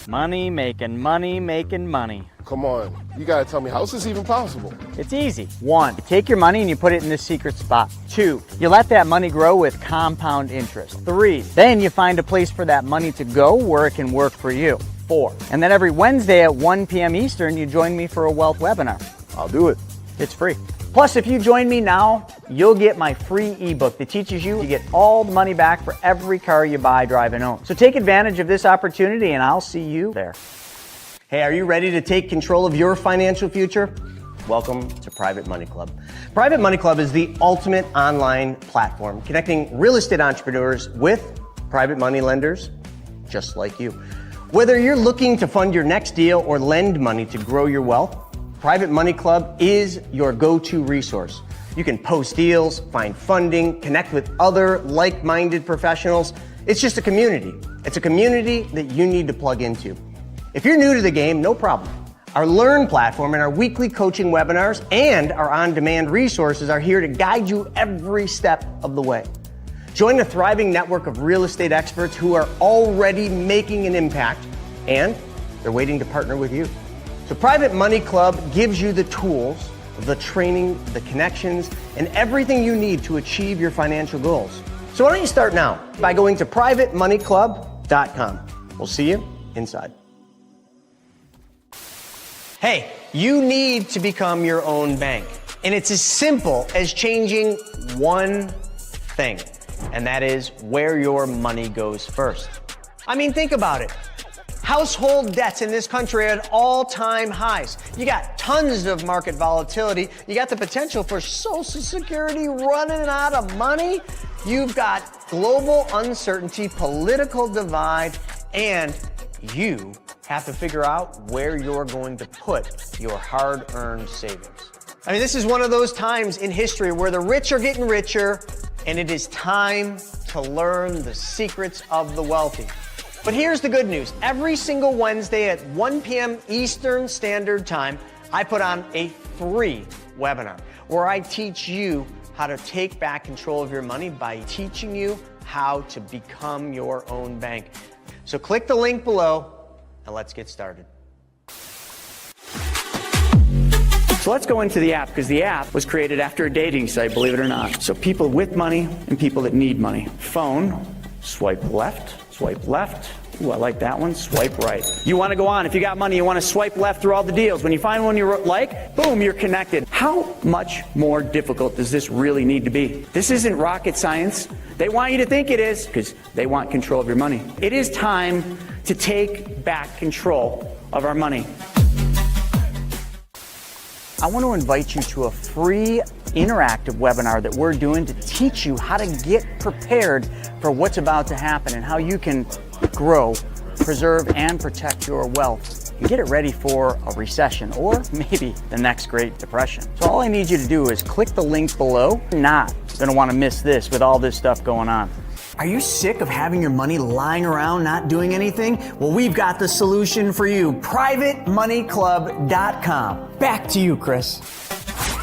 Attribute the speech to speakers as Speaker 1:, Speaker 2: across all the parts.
Speaker 1: Money making money making money.
Speaker 2: Come on, you gotta tell me, how is this even possible?
Speaker 1: It's easy. 1, you take your money and you put it in this secret spot. 2, you let that money grow with compound interest. 3, then you find a place for that money to go where it can work for you. 4, and then every Wednesday at 1 p.m. Eastern, you join me for a wealth webinar.
Speaker 2: I'll do it.
Speaker 1: It's free. Plus, if you join me now, you'll get my free ebook that teaches you to get all the money back for every car you buy, drive, and own. So take advantage of this opportunity and I'll see you there.
Speaker 3: Hey, are you ready to take control of your financial future? Welcome to Private Money Club. Private Money Club is the ultimate online platform connecting real estate entrepreneurs with private money lenders just like you. Whether you're looking to fund your next deal or lend money to grow your wealth, Private Money Club is your go-to resource. You can post deals, find funding, connect with other like-minded professionals. It's just a community. It's a community that you need to plug into. If you're new to the game, no problem. Our Learn platform and our weekly coaching webinars and our on-demand resources are here to guide you every step of the way. Join a thriving network of real estate experts who are already making an impact, and they're waiting to partner with you. So Private Money Club gives you the tools, the training, the connections, and everything you need to achieve your financial goals. So why don't you start now by going to privatemoneyclub.com. We'll see you inside. Hey, you need to become your own bank. And it's as simple as changing one thing, and that is where your money goes first. I mean, think about it. Household debts in this country are at all-time highs. You got tons of market volatility. You got the potential for Social Security running out of money. You've got global uncertainty, political divide, and you have to figure out where you're going to put your hard-earned savings. I mean, this is one of those times in history where the rich are getting richer, and it is time to learn the secrets of the wealthy. But here's the good news. Every single Wednesday at 1 p.m. Eastern Standard Time, I put on a free webinar where I teach you how to take back control of your money by teaching you how to become your own bank. So click the link below and let's get started.
Speaker 1: So let's go into the app, because the app was created after a dating site, believe it or not. So people with money and people that need money. Phone, swipe left. Swipe left. Ooh, I like that one. Swipe right. You want to go on. If you got money, you want to swipe left through all the deals. When you find one you like, boom, you're connected. How much more difficult does this really need to be? This isn't rocket science. They want you to think it is because they want control of your money. It is time to take back control of our money. I want to invite you to a free interactive webinar that we're doing to teach you how to get prepared for what's about to happen and how you can grow, preserve, and protect your wealth and get it ready for a recession or maybe the next Great Depression. So all I need you to do is click the link below. You're not going to want to miss this with all this stuff going on.
Speaker 3: Are you sick of having your money lying around not doing anything? Well, we've got the solution for you. PrivateMoneyClub.com. Back to you, Chris.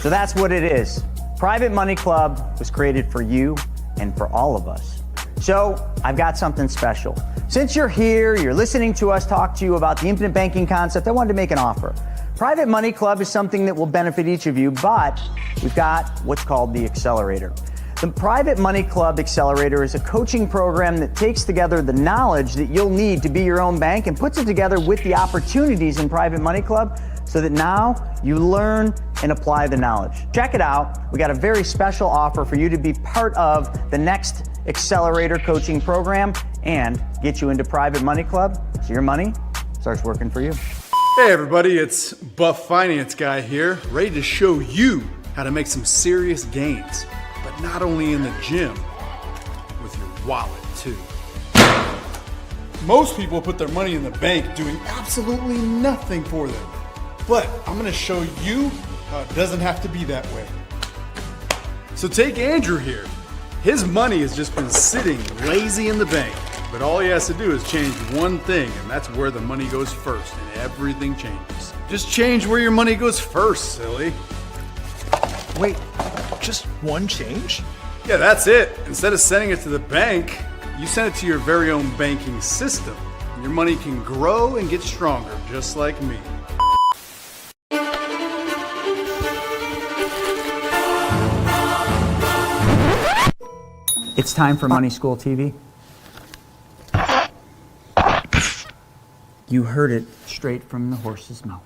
Speaker 1: So that's what it is. Private Money Club was created for you and for all of us. So I've got something special. Since you're here, you're listening to us talk to you about the infinite banking concept, I wanted to make an offer. Private Money Club is something that will benefit each of you, but we've got what's called the Accelerator. The Private Money Club Accelerator is a coaching program that takes together the knowledge that you'll need to be your own bank and puts it together with the opportunities in Private Money Club so that now you learn and apply the knowledge. Check it out. We got a very special offer for you to be part of the next Accelerator coaching program and get you into Private Money Club so your money starts working for you.
Speaker 4: Hey everybody, it's Buff Finance Guy here, ready to show you how to make some serious gains. But not only in the gym, with your wallet too. Most people put their money in the bank doing absolutely nothing for them. But I'm gonna show you how it doesn't have to be that way. So take Andrew here. His money has just been sitting lazy in the bank. But all he has to do is change one thing, and that's where the money goes first, and everything changes. Just change where your money goes first, silly.
Speaker 5: Wait, just one change?
Speaker 4: Yeah, that's it. Instead of sending it to the bank, you send it to your very own banking system. Your money can grow and get stronger, just like me.
Speaker 1: It's time for Money School TV. You heard it straight from the horse's mouth.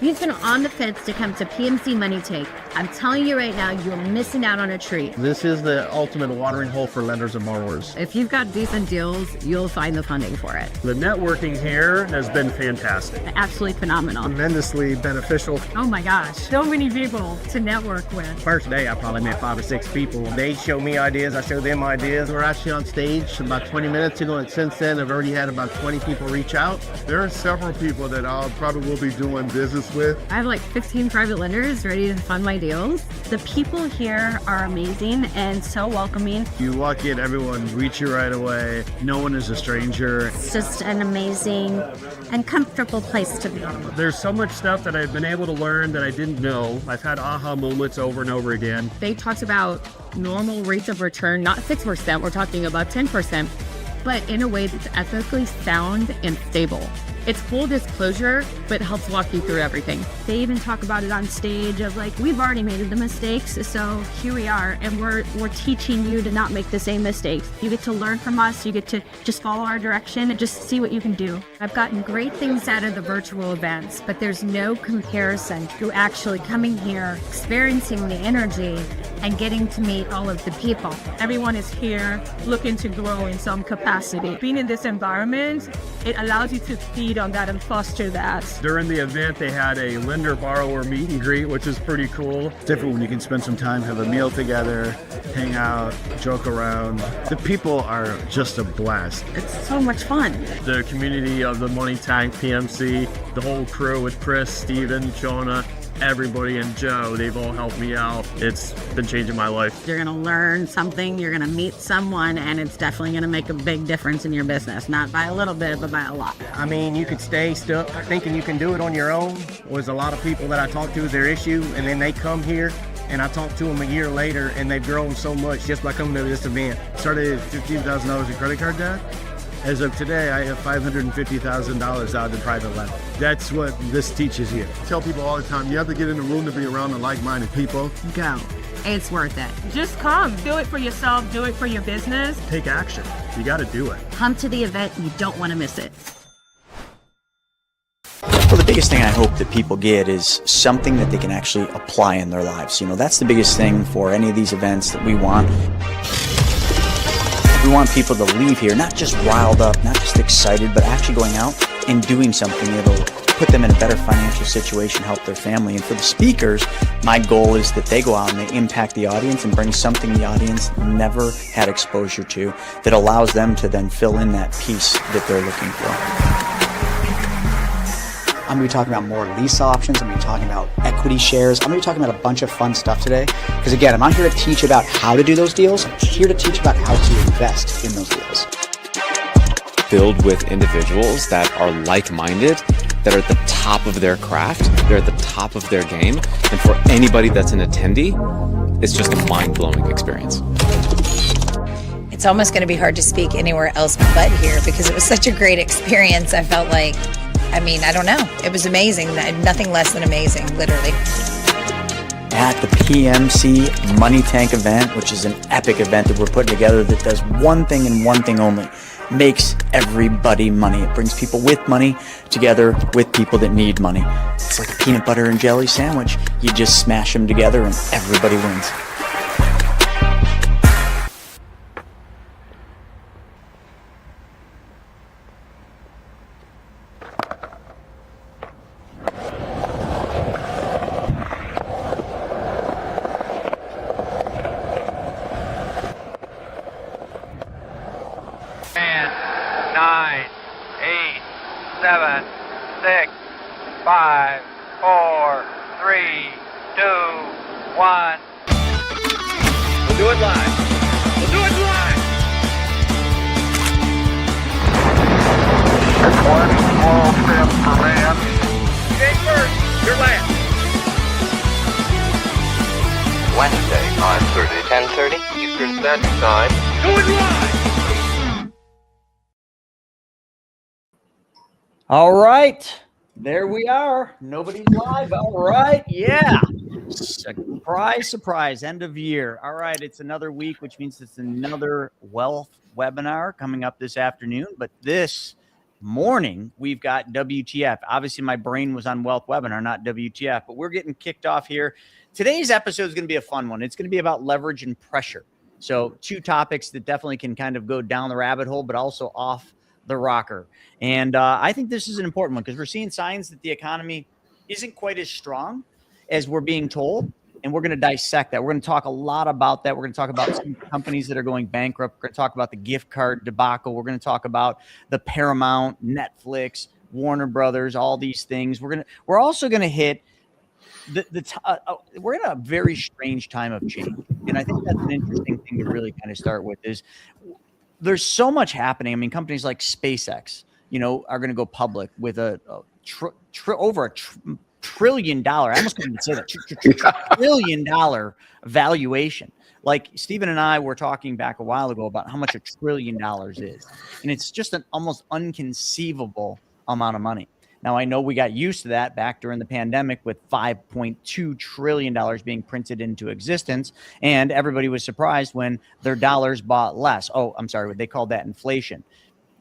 Speaker 6: He's been on the fence to come to PMC Money Take. I'm telling you right now, you're missing out on a treat.
Speaker 7: This is the ultimate watering hole for lenders and borrowers.
Speaker 6: If you've got decent deals, you'll find the funding for it.
Speaker 7: The networking here has been fantastic.
Speaker 6: Absolutely phenomenal.
Speaker 7: Tremendously beneficial.
Speaker 6: Oh my gosh, so many people to network with.
Speaker 7: First day, I probably met 5 or 6 people. They show me ideas, I show them ideas. We're actually on stage about 20 minutes ago, and since then, I've already had about 20 people reach out.
Speaker 2: There are several people that I probably will be doing business with.
Speaker 6: I have like 15 private lenders ready to fund my deals. The people here are amazing and so welcoming.
Speaker 7: You walk in, everyone greets you right away. No one is a stranger.
Speaker 6: It's just an amazing and comfortable place to be.
Speaker 7: There's so much stuff that I've been able to learn that I didn't know. I've had aha moments over and over again.
Speaker 6: They talked about normal rates of return, not 6%, we're talking about 10%, but in a way that's ethically sound and stable. It's full disclosure, but helps walk you through everything. They even talk about it on stage of like, we've already made the mistakes, so here we are, and we're teaching you to not make the same mistakes. You get to learn from us, you get to just follow our direction and just see what you can do. I've gotten great things out of the virtual events, but there's no comparison to actually coming here, experiencing the energy, and getting to meet all of the people. Everyone is here looking to grow in some capacity. Being in this environment, it allows you to feed on that and foster that.
Speaker 7: During the event, they had a lender-borrower meet and greet, which is pretty cool. It's different when you can spend some time, have a meal together, hang out, joke around. The people are just a blast.
Speaker 6: It's so much fun.
Speaker 7: The community of the Money Tank PMC, the whole crew with Chris, Steven, Jonah, everybody, and Joe, they've all helped me out. It's been changing my life.
Speaker 6: You're gonna learn something, you're gonna meet someone, and it's definitely gonna make a big difference in your business. Not by a little bit, but by a lot.
Speaker 3: I mean, you could stay stuck thinking you can do it on your own. There's a lot of people that I talk to, their issue, and then they come here, and I talk to them a year later, and they've grown so much just by coming to this event.
Speaker 7: Started $15,000 in credit card debt. As of today, I have $550,000 out in private lending. That's what this teaches you.
Speaker 2: I tell people all the time, you have to get in the room to be around the like-minded people.
Speaker 6: Go. It's worth it.
Speaker 8: Just come. Do it for yourself. Do it for your business.
Speaker 7: Take action. You got to do it.
Speaker 6: Come to the event, you don't want to miss it.
Speaker 1: Well, the biggest thing I hope that people get is something that they can actually apply in their lives. You know, that's the biggest thing for any of these events that we want. We want people to leave here not just riled up, not just excited, but actually going out and doing something that'll put them in a better financial situation, help their family. And for the speakers, my goal is that they go out and they impact the audience and bring something the audience never had exposure to that allows them to then fill in that piece that they're looking for. I'm going to be talking about more lease options. I'm going to be talking about equity shares. I'm going to be talking about a bunch of fun stuff today. Because again, I'm not here to teach about how to do those deals. I'm here to teach about how to invest in those deals.
Speaker 9: Filled with individuals that are like-minded, that are at the top of their craft, they're at the top of their game. And for anybody that's an attendee, it's just a mind-blowing experience.
Speaker 10: It's almost going to be hard to speak anywhere else but here because it was such a great experience. I felt like, I don't know. It was amazing. Nothing less than amazing, literally.
Speaker 1: At the PMC Money Tank event, which is an epic event that we're putting together that does one thing and one thing only, makes everybody money. It brings people with money together with people that need money. It's like a peanut butter and jelly sandwich. You just smash them together and everybody wins.
Speaker 11: Wednesday, 9:30, 10:30 Eastern Standard Time. Going live!
Speaker 1: All right. There we are. Nobody's live. All right. Yeah. Surprise, surprise. End of year. All right. It's another week, which means it's another wealth webinar coming up this afternoon. But this morning, we've got WTF. Obviously, my brain was on wealth webinar, not WTF, but we're getting kicked off here. Today's episode is going to be a fun one. It's going to be about leverage and pressure. So 2 topics that definitely can kind of go down the rabbit hole, but also off the rocker. And I think this is an important one because we're seeing signs that the economy isn't quite as strong as we're being told. And we're going to dissect that. We're going to talk a lot about that. We're going to talk about some companies that are going bankrupt. We're going to talk about the gift card debacle. We're going to talk about the Paramount, Netflix, Warner Brothers, all these things. We're also going to hit we're in a very strange time of change. And I think that's an interesting thing to really kind of start with is there's so much happening. I mean, companies like SpaceX, are going to go public with over $1 trillion. I almost couldn't even say that. $1 trillion valuation. Like Stephen and I were talking back a while ago about how much $1 trillion is. And it's just an almost inconceivable amount of money. Now, I know we got used to that back during the pandemic with $5.2 trillion being printed into existence, and everybody was surprised when their dollars bought less. Oh, I'm sorry, they called that inflation.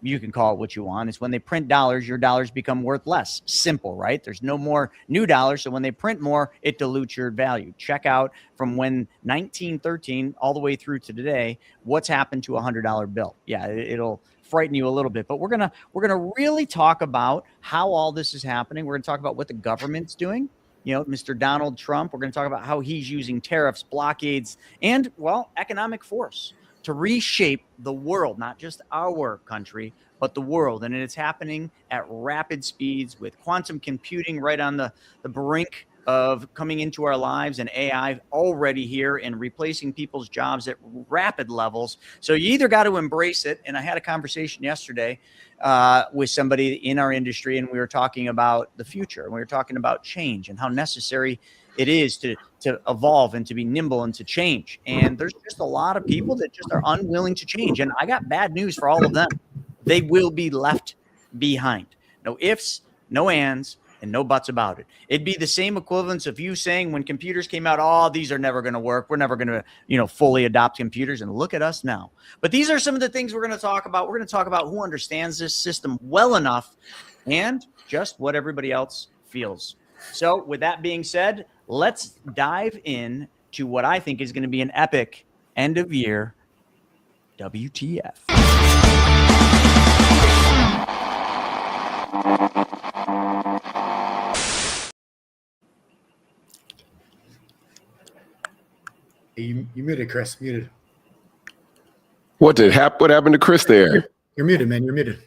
Speaker 1: You can call it what you want. It's when they print dollars, your dollars become worth less. Simple, right? There's no more new dollars, so when they print more, it dilutes your value. Check out from when 1913 all the way through to today, what's happened to a $100 bill. Yeah, it'll frighten you a little bit, but we're gonna really talk about how all this is happening. We're gonna talk about what the government's doing. Mr. Donald Trump. We're gonna talk about how he's using tariffs, blockades, and economic force to reshape the world, not just our country, but the world. And it's happening at rapid speeds with quantum computing right on the brink of coming into our lives, and AI already here and replacing people's jobs at rapid levels. So you either got to embrace it. And I had a conversation yesterday with somebody in our industry, and we were talking about the future, and we were talking about change and how necessary it is to evolve and to be nimble and to change. And there's just a lot of people that just are unwilling to change. And I got bad news for all of them. They will be left behind. No ifs, no ands, and no buts about it. It'd be the same equivalence of you saying when computers came out, oh, these are never going to work. We're never going to, fully adopt computers. And look at us now. But these are some of the things we're going to talk about. We're going to talk about who understands this system well enough and just what everybody else feels. So with that being said, let's dive in to what I think is going to be an epic end of year WTF.
Speaker 11: You muted, Chris. Muted.
Speaker 2: What happened to Chris there?
Speaker 11: You're muted, man. You're muted.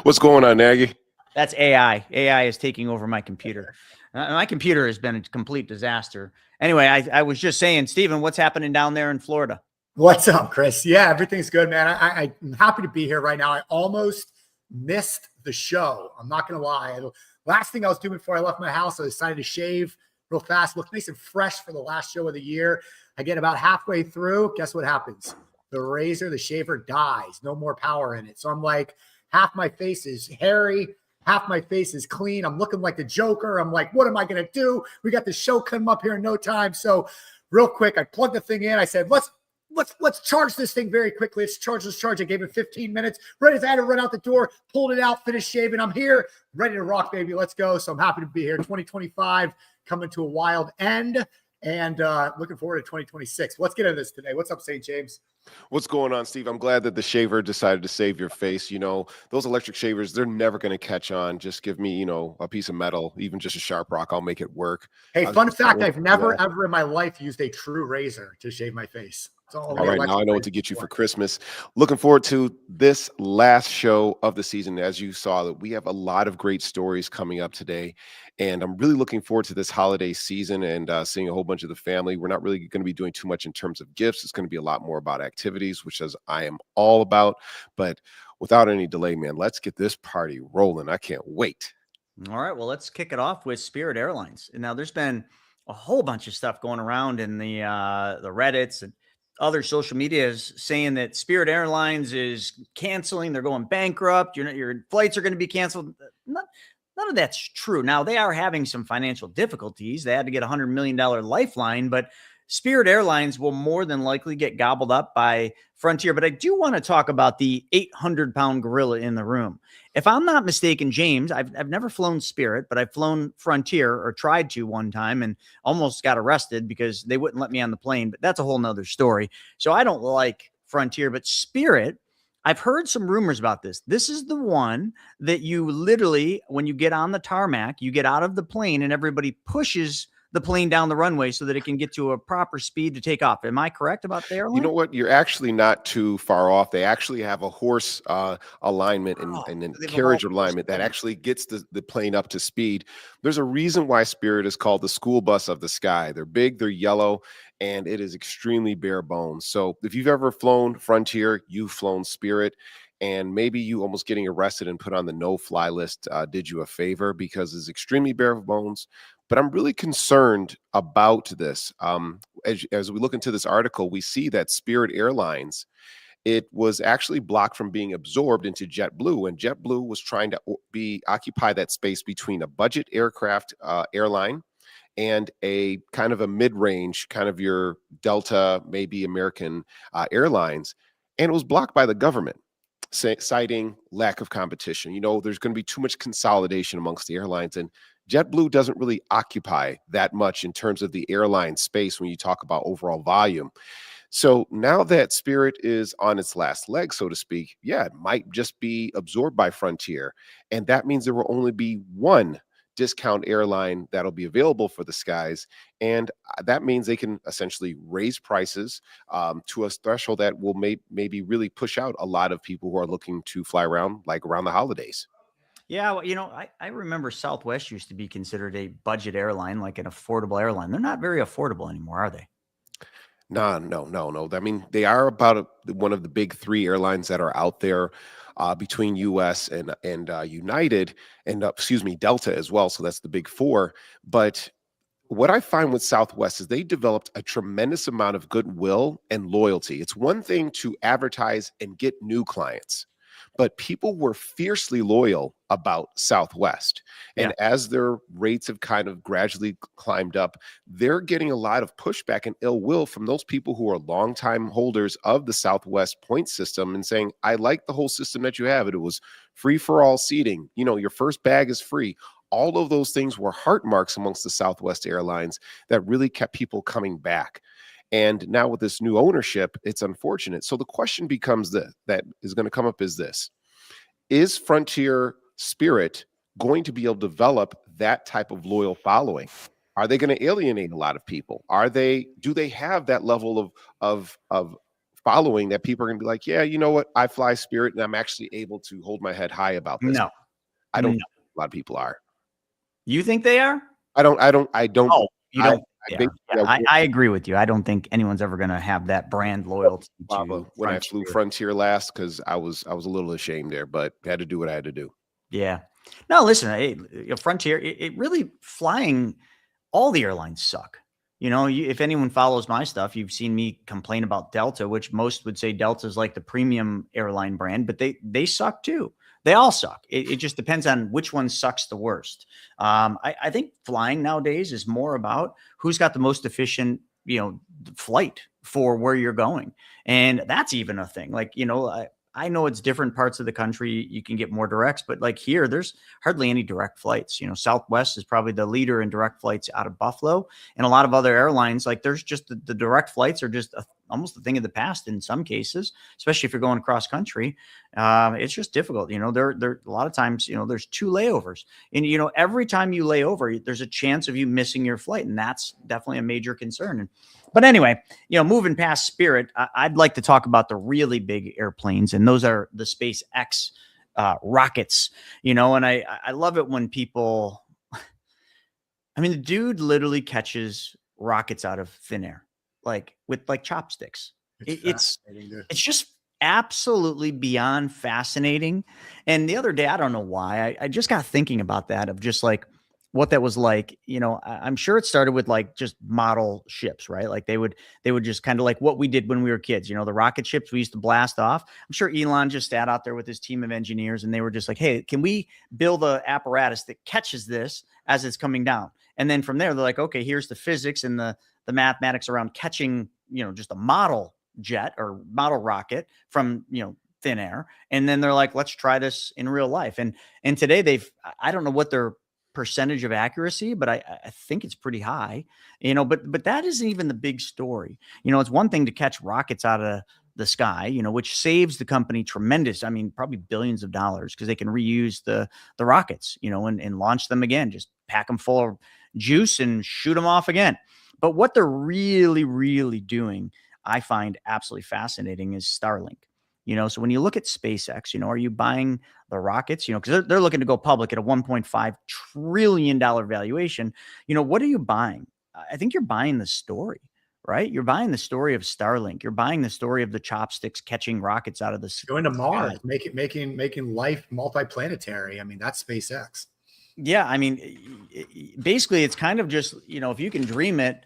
Speaker 2: What's going on, Nagy?
Speaker 1: That's AI. AI is taking over my computer. My computer has been a complete disaster. Anyway, I was just saying, Stephen, what's happening down there in Florida?
Speaker 11: What's up, Chris? Yeah, everything's good, man. I'm happy to be here right now. I almost missed the show. I'm not going to lie. Last thing I was doing before I left my house, I decided to shave real fast, look nice and fresh for the last show of the year. I get about halfway through. Guess what happens? The shaver dies. No more power in it. So I'm like, half my face is hairy. Half my face is clean. I'm looking like the Joker. I'm like, what am I going to do? We got the show coming up here in no time. So real quick, I plugged the thing in. I said, let's charge this thing very quickly. Let's charge. I gave it 15 minutes. Right as I had to run out the door, pulled it out, finished shaving. I'm here, ready to rock, baby. Let's go. So I'm happy to be here. 2025 coming to a wild end, and looking forward to 2026. Let's get into this today. What's up, St. James?
Speaker 2: What's going on, Steve? I'm glad that the shaver decided to save your face. Those electric shavers, they're never going to catch on. Just give me, a piece of metal, even just a sharp rock. I'll make it work.
Speaker 11: Hey, fun fact, I've never, ever in my life used a true razor to shave my face.
Speaker 2: All right, now I know what to get you for Christmas. Looking forward to this last show of the season. As you saw, that we have a lot of great stories coming up today, and I'm really looking forward to this holiday season and seeing a whole bunch of the family. We're not really going to be doing too much in terms of gifts. It's going to be a lot more about activities, which is I am all about. But without any delay, man, let's get this party rolling. I can't wait.
Speaker 1: All right, well, let's kick it off with Spirit Airlines. And now there's been a whole bunch of stuff going around in the Reddits and other social media is saying that Spirit Airlines is canceling. They're going bankrupt. Your flights are going to be canceled. None of that's true. Now, they are having some financial difficulties. They had to get a $100 million lifeline, but Spirit Airlines will more than likely get gobbled up by Frontier. But I do want to talk about the 800-pound gorilla in the room. If I'm not mistaken, James, I've never flown Spirit, but I've flown Frontier, or tried to one time, and almost got arrested because they wouldn't let me on the plane. But that's a whole nother story. So I don't like Frontier, but Spirit, I've heard some rumors about this. This is the one that you literally, when you get on the tarmac, you get out of the plane and everybody pushes the plane down the runway so that it can get to a proper speed to take off. Am I correct about the airline?
Speaker 2: You know what? You're actually not too far off. They actually have a horse alignment and then carriage alignment that actually gets the plane up to speed. There's a reason why Spirit is called the school bus of the sky. They're big, they're yellow, and it is extremely bare bones. So if you've ever flown Frontier, you've flown Spirit, and maybe you almost getting arrested and put on the no-fly list did you a favor, because it's extremely bare bones. But I'm really concerned about this. As we look into this article, we see that Spirit Airlines, it was actually blocked from being absorbed into JetBlue, and JetBlue was trying to occupy that space between a budget aircraft airline and a kind of a mid-range, kind of your Delta, maybe American Airlines, and it was blocked by the government, citing lack of competition. There's going to be too much consolidation amongst the airlines, and JetBlue doesn't really occupy that much in terms of the airline space when you talk about overall volume. So now that Spirit is on its last leg, so to speak, it might just be absorbed by Frontier. And that means there will only be one discount airline that'll be available for the skies. And that means they can essentially raise prices to a threshold that will maybe really push out a lot of people who are looking to fly around, like around the holidays.
Speaker 1: Yeah, well, I remember Southwest used to be considered a budget airline, like an affordable airline. They're not very affordable anymore, are they?
Speaker 2: No. I mean, they are about one of the big three airlines that are out there between US and United, and Delta as well. So that's the big four. But what I find with Southwest is they developed a tremendous amount of goodwill and loyalty. It's one thing to advertise and get new clients, but people were fiercely loyal about Southwest. And as their rates have kind of gradually climbed up, they're getting a lot of pushback and ill will from those people who are longtime holders of the Southwest point system and saying, I like the whole system that you have. It was free for all seating. Your first bag is free. All of those things were heart marks amongst the Southwest Airlines that really kept people coming back. And now with this new ownership, it's unfortunate. So the question becomes that is going to come up is this: is Frontier Spirit going to be able to develop that type of loyal following? Are they going to alienate a lot of people? Do they have that level of following that people are going to be like, yeah, you know what? I fly Spirit and I'm actually able to hold my head high about this.
Speaker 1: No,
Speaker 2: I don't know. A lot of people are.
Speaker 1: You think they are?
Speaker 2: I don't.
Speaker 1: Oh, you don't. I agree with you. I don't think anyone's ever going to have that brand loyalty.
Speaker 2: When I flew Frontier last, because I was a little ashamed there, but had to do what I had to do.
Speaker 1: Yeah. No, listen, Frontier, it really flying. All the airlines suck. If anyone follows my stuff, you've seen me complain about Delta, which most would say Delta is like the premium airline brand, but they suck too. They all suck. It just depends on which one sucks the worst. I think flying nowadays is more about who's got the most efficient, flight for where you're going. And that's even a thing. Like, I know it's different parts of the country. You can get more directs, but like here, there's hardly any direct flights. Southwest is probably the leader in direct flights out of Buffalo, and a lot of other airlines, like there's just the direct flights are just almost a thing of the past in some cases, especially if you're going across country. It's just difficult. There a lot of times, there's two layovers, and every time you lay over, there's a chance of you missing your flight, and that's definitely a major concern. But anyway, moving past Spirit, I'd like to talk about the really big airplanes, and those are the SpaceX rockets. And I love it when people. I mean, the dude literally catches rockets out of thin air, with chopsticks. It's just absolutely beyond fascinating. And the other day, I don't know why, I just got thinking about that, of just like, what that was like. I'm sure it started with like just model ships, right? Like they would just kind of like what we did when we were kids, the rocket ships we used to blast off. I'm sure Elon just sat out there with his team of engineers and they were just like, hey, can we build a apparatus that catches this as it's coming down? And then from there, they're like, okay, here's the physics and the mathematics around catching, just a model jet or model rocket from, thin air. And then they're like, let's try this in real life. And today I don't know what their percentage of accuracy, but I think it's pretty high, but that isn't even the big story. It's one thing to catch rockets out of the sky, which saves the company tremendous, probably billions of dollars, because they can reuse the rockets, and launch them again, just pack them full of juice and shoot them off again. But what they're really, really doing, I find absolutely fascinating, is Starlink. So when you look at SpaceX, are you buying the rockets, because they're looking to go public at a $1.5 trillion valuation. What are you buying? I think you're buying the story, right? You're buying the story of Starlink. You're buying the story of the chopsticks catching rockets out of the sky.
Speaker 11: Going to Mars, making life multiplanetary. That's SpaceX.
Speaker 1: Yeah. Basically it's kind of just, if you can dream it,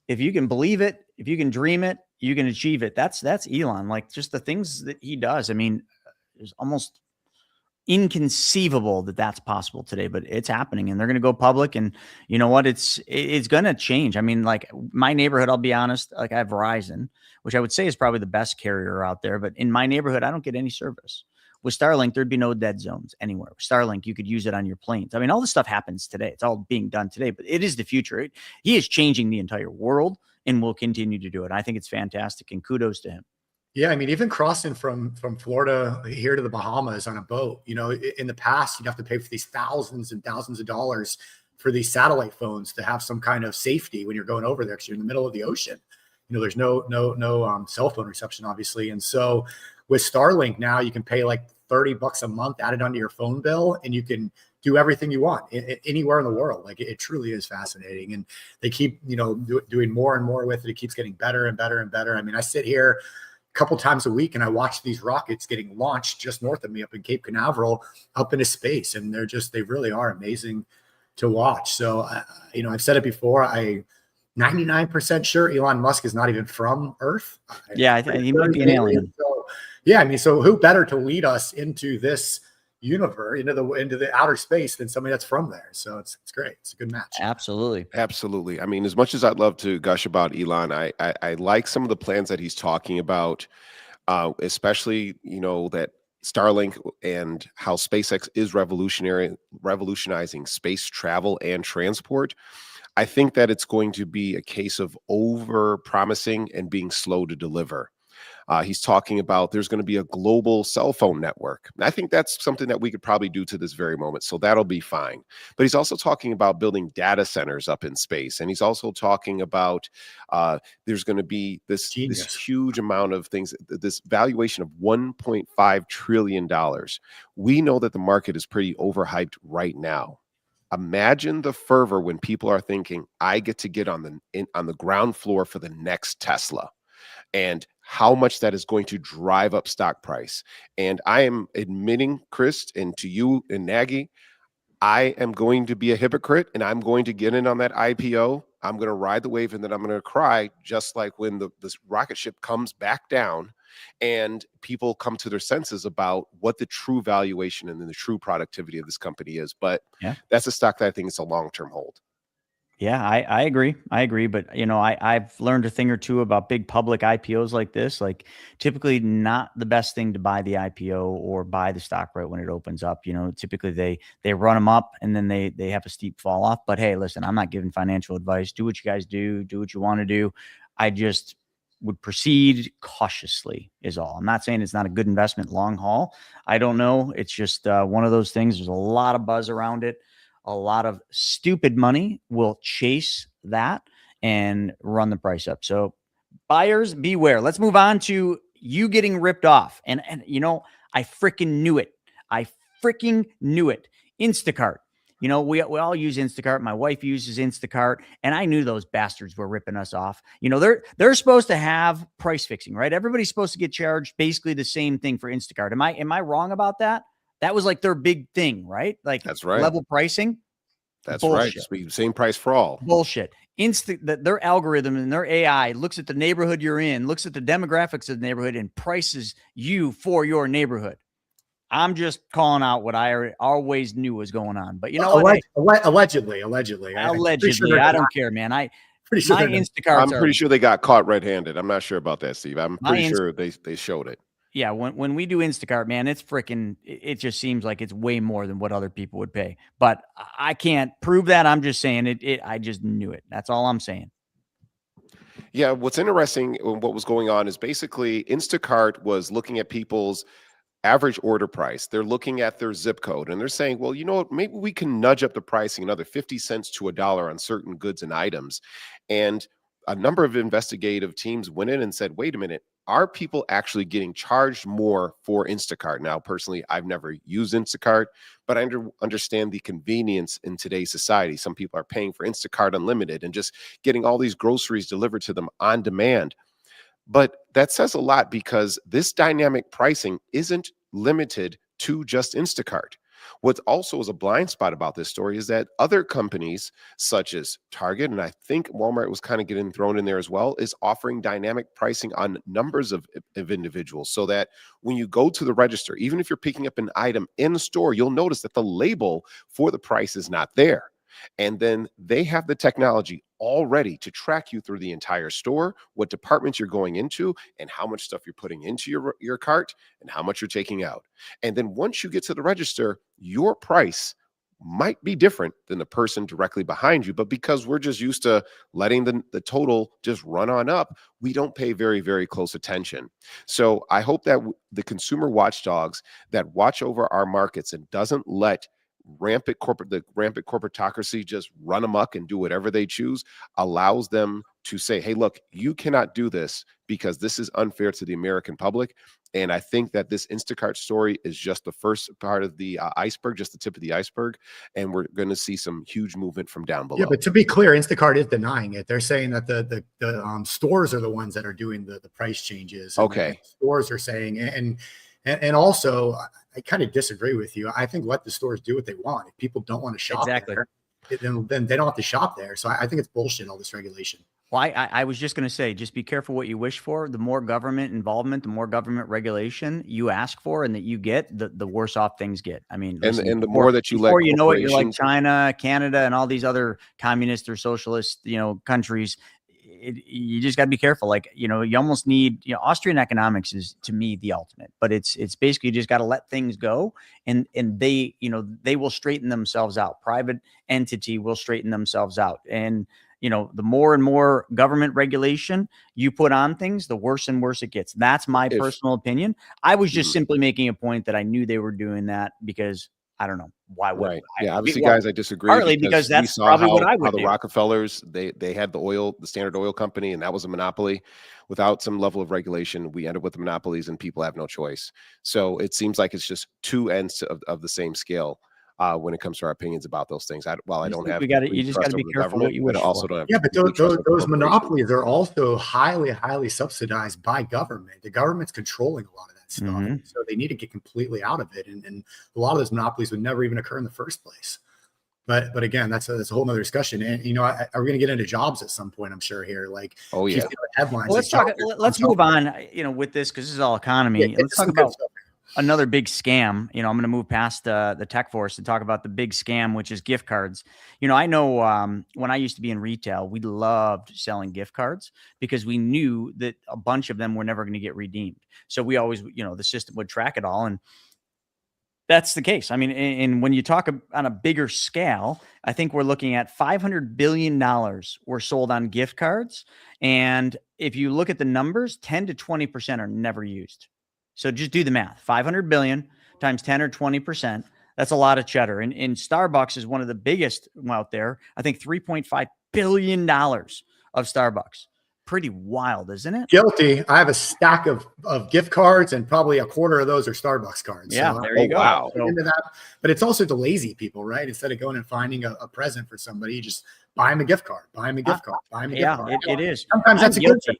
Speaker 1: if you can believe it, if you can dream it, you can achieve it. That's Elon. Like, just the things that he does. It's almost inconceivable that that's possible today, but it's happening, and they're going to go public. And you know what? It's going to change. Like my neighborhood, I'll be honest, like I have Verizon, which I would say is probably the best carrier out there. But in my neighborhood, I don't get any service. With Starlink, there'd be no dead zones anywhere. With Starlink, you could use it on your planes. All this stuff happens today. It's all being done today, but it is the future. He is changing the entire world and will continue to do it. I think it's fantastic, and kudos to him.
Speaker 11: Yeah, even crossing from Florida here to the Bahamas on a boat, in the past, you'd have to pay for these thousands and thousands of dollars for these satellite phones to have some kind of safety when you're going over there, because you're in the middle of the ocean. There's no cell phone reception, obviously. And so with Starlink now, you can pay like $30 a month added onto your phone bill, and you can do everything you want anywhere in the world. Like, it truly is fascinating. And they keep, doing more and more with it. It keeps getting better and better and better. I sit here a couple times a week and I watch these rockets getting launched just north of me up in Cape Canaveral up into space. And they really are amazing to watch. So, I've said it before, 99% sure Elon Musk is not even from Earth.
Speaker 1: Yeah, he might be an alien.
Speaker 11: So, yeah, so who better to lead us into this universe, into the outer space, than somebody that's from there? So it's great. It's a good match.
Speaker 1: Absolutely.
Speaker 2: As much as I'd love to gush about Elon, I like some of the plans that he's talking about, especially, that Starlink and how SpaceX is revolutionizing space travel and transport. I think that it's going to be a case of over promising and being slow to deliver. He's talking about there's going to be a global cell phone network. And I think that's something that we could probably do to this very moment. So that'll be fine. But he's also talking about building data centers up in space. And he's also talking about there's going to be this huge amount of things, this valuation of $1.5 trillion. We know that the market is pretty overhyped right now. Imagine the fervor when people are thinking, I get to get on the ground floor for the next Tesla, and how much that is going to drive up stock price. And I am admitting, Chris, and to you and Nagy, I am going to be a hypocrite, and I'm going to get in on that IPO. I'm going to ride the wave, and then I'm going to cry, just like when this rocket ship comes back down and people come to their senses about what the true valuation and then the true productivity of this company is. But that's a stock that I think is a long-term hold.
Speaker 1: Yeah, I agree. But, I've learned a thing or two about big public IPOs like this. Like, typically not the best thing to buy the IPO or buy the stock right when it opens up. Typically they run them up and then they have a steep fall off. But hey, listen, I'm not giving financial advice. Do what you guys do what you want to do. I just would proceed cautiously is all. I'm not saying it's not a good investment long haul. I don't know. It's just one of those things. There's a lot of buzz around it. A lot of stupid money will chase that and run the price up. So buyers beware. Let's move on to you getting ripped off. And I freaking knew it. Instacart. We all use Instacart. My wife uses Instacart, and I knew those bastards were ripping us off. They're supposed to have price fixing, right? Everybody's supposed to get charged basically the same thing for Instacart. Am I wrong about that? That was like their big thing, right? Like,
Speaker 2: that's right.
Speaker 1: Level pricing.
Speaker 2: That's
Speaker 1: Bullshit.
Speaker 2: right. Same price for all.
Speaker 1: Bullshit. Their algorithm and their AI looks at the neighborhood you're in, looks at the demographics of the neighborhood, and prices you for your neighborhood. I'm just calling out what I always knew was going on. But you know what?
Speaker 11: Allegedly.
Speaker 1: Allegedly.
Speaker 11: Sure
Speaker 1: I don't care, man.
Speaker 11: pretty sure
Speaker 1: Instacarts
Speaker 2: I'm pretty sure they got caught red-handed. I'm not sure about that, Steve. I'm pretty sure they showed it.
Speaker 1: Yeah, when we do Instacart, man, it's freaking, it just seems like it's way more than what other people would pay. But I can't prove that. I'm just saying it. I just knew it. That's all I'm saying.
Speaker 2: Yeah, what's interesting, what was going on is basically Instacart was looking at people's average order price. They're looking at their zip code and they're saying, well, you know what, maybe we can nudge up the pricing another 50 cents to $1 on certain goods and items. And a number of investigative teams went in and said, wait a minute, are people actually getting charged more for Instacart? Now, personally, I've never used Instacart, but I understand the convenience in today's society. Some people are paying for Instacart Unlimited and just getting all these groceries delivered to them on demand. But that says a lot because this dynamic pricing isn't limited to just Instacart. What also is a blind spot about this story is that other companies such as Target, and I think Walmart was kind of getting thrown in there as well, is offering dynamic pricing on numbers of individuals so that when you go to the register, even if you're picking up an item in the store, you'll notice that the label for the price is not there. And then they have the technology already to track you through the entire store, what departments you're going into, and how much stuff you're putting into your cart and how much you're taking out. And then once you get to the register, your price might be different than the person directly behind you. But because we're just used to letting the total just run on up, we don't pay very, very close attention. So I hope that the consumer watchdogs that watch over our markets and doesn't let rampant corporatocracy just run amok and do whatever they choose allows them to say, hey, look, you cannot do this because this is unfair to the American public. And I think that this Instacart story is just the first part of the iceberg, just the tip of the iceberg. And we're going to see some huge movement from down below.
Speaker 11: Yeah, but to be clear, Instacart is denying it. They're saying that the stores are the ones that are doing the price changes.
Speaker 2: Okay.
Speaker 11: Stores are saying, and also I kind of disagree with you. I think let the stores do what they want. If people don't want to shop there, then they don't have to shop there. So I think it's bullshit, all this regulation.
Speaker 1: Well, I was just going to say, just be careful what you wish for. The more government involvement, the more government regulation you ask for and that you get, the worse off things get. I mean, listen,
Speaker 2: and the more that you let,
Speaker 1: before you know it, you're like China, Canada, and all these other communist or socialist, countries. You just got to be careful. Like, you almost need, Austrian economics is to me the ultimate, but it's basically you just got to let things go and they, they will straighten themselves out. Private entity will straighten themselves out. And, the more and more government regulation you put on things, the worse and worse it gets. That's my personal opinion. I was just simply making a point that I knew they were doing that because I don't know why would.
Speaker 2: Right. Yeah. Obviously, guys, I disagree.
Speaker 1: Partly because that's probably what I would do.
Speaker 2: The Rockefellers, they had the Standard Oil Company, and that was a monopoly. Without some level of regulation, we end up with monopolies, and people have no choice. So it seems like it's just two ends of the same scale when it comes to our opinions about those things. You
Speaker 1: just got to be careful what you wish for.
Speaker 11: But those monopolies are also highly, highly subsidized by government. The government's controlling a lot of that stuff. Mm-hmm. So they need to get completely out of it. And a lot of those monopolies would never even occur in the first place. But again, that's a whole nother discussion. And, are we going to get into jobs at some point? I'm sure here. Like,
Speaker 2: oh yeah,
Speaker 11: headlines.
Speaker 1: Well, let's move on, with this, because this is all economy.
Speaker 11: Yeah,
Speaker 1: let's talk about another big scam. I'm going to move past the tech force and talk about the big scam, which is gift cards. I know when I used to be in retail, we loved selling gift cards because we knew that a bunch of them were never going to get redeemed. So we always, the system would track it all. And that's the case. I mean, and when you talk on a bigger scale, I think we're looking at $500 billion were sold on gift cards. And if you look at the numbers, 10 to 20% are never used. So just do the math. 500 billion times 10 or 20%. That's a lot of cheddar. And Starbucks is one of the biggest out there. I think $3.5 billion of Starbucks. Pretty wild, isn't it?
Speaker 11: Guilty. I have a stack of gift cards, and probably a quarter of those are Starbucks cards.
Speaker 1: Yeah, so, there you go.
Speaker 2: Wow.
Speaker 11: Into that. But it's also the lazy people, right? Instead of going and finding a present for somebody, you just buy them a gift card. Buy them a gift card. Buy them a gift card.
Speaker 1: It is.
Speaker 11: Sometimes that's a good thing,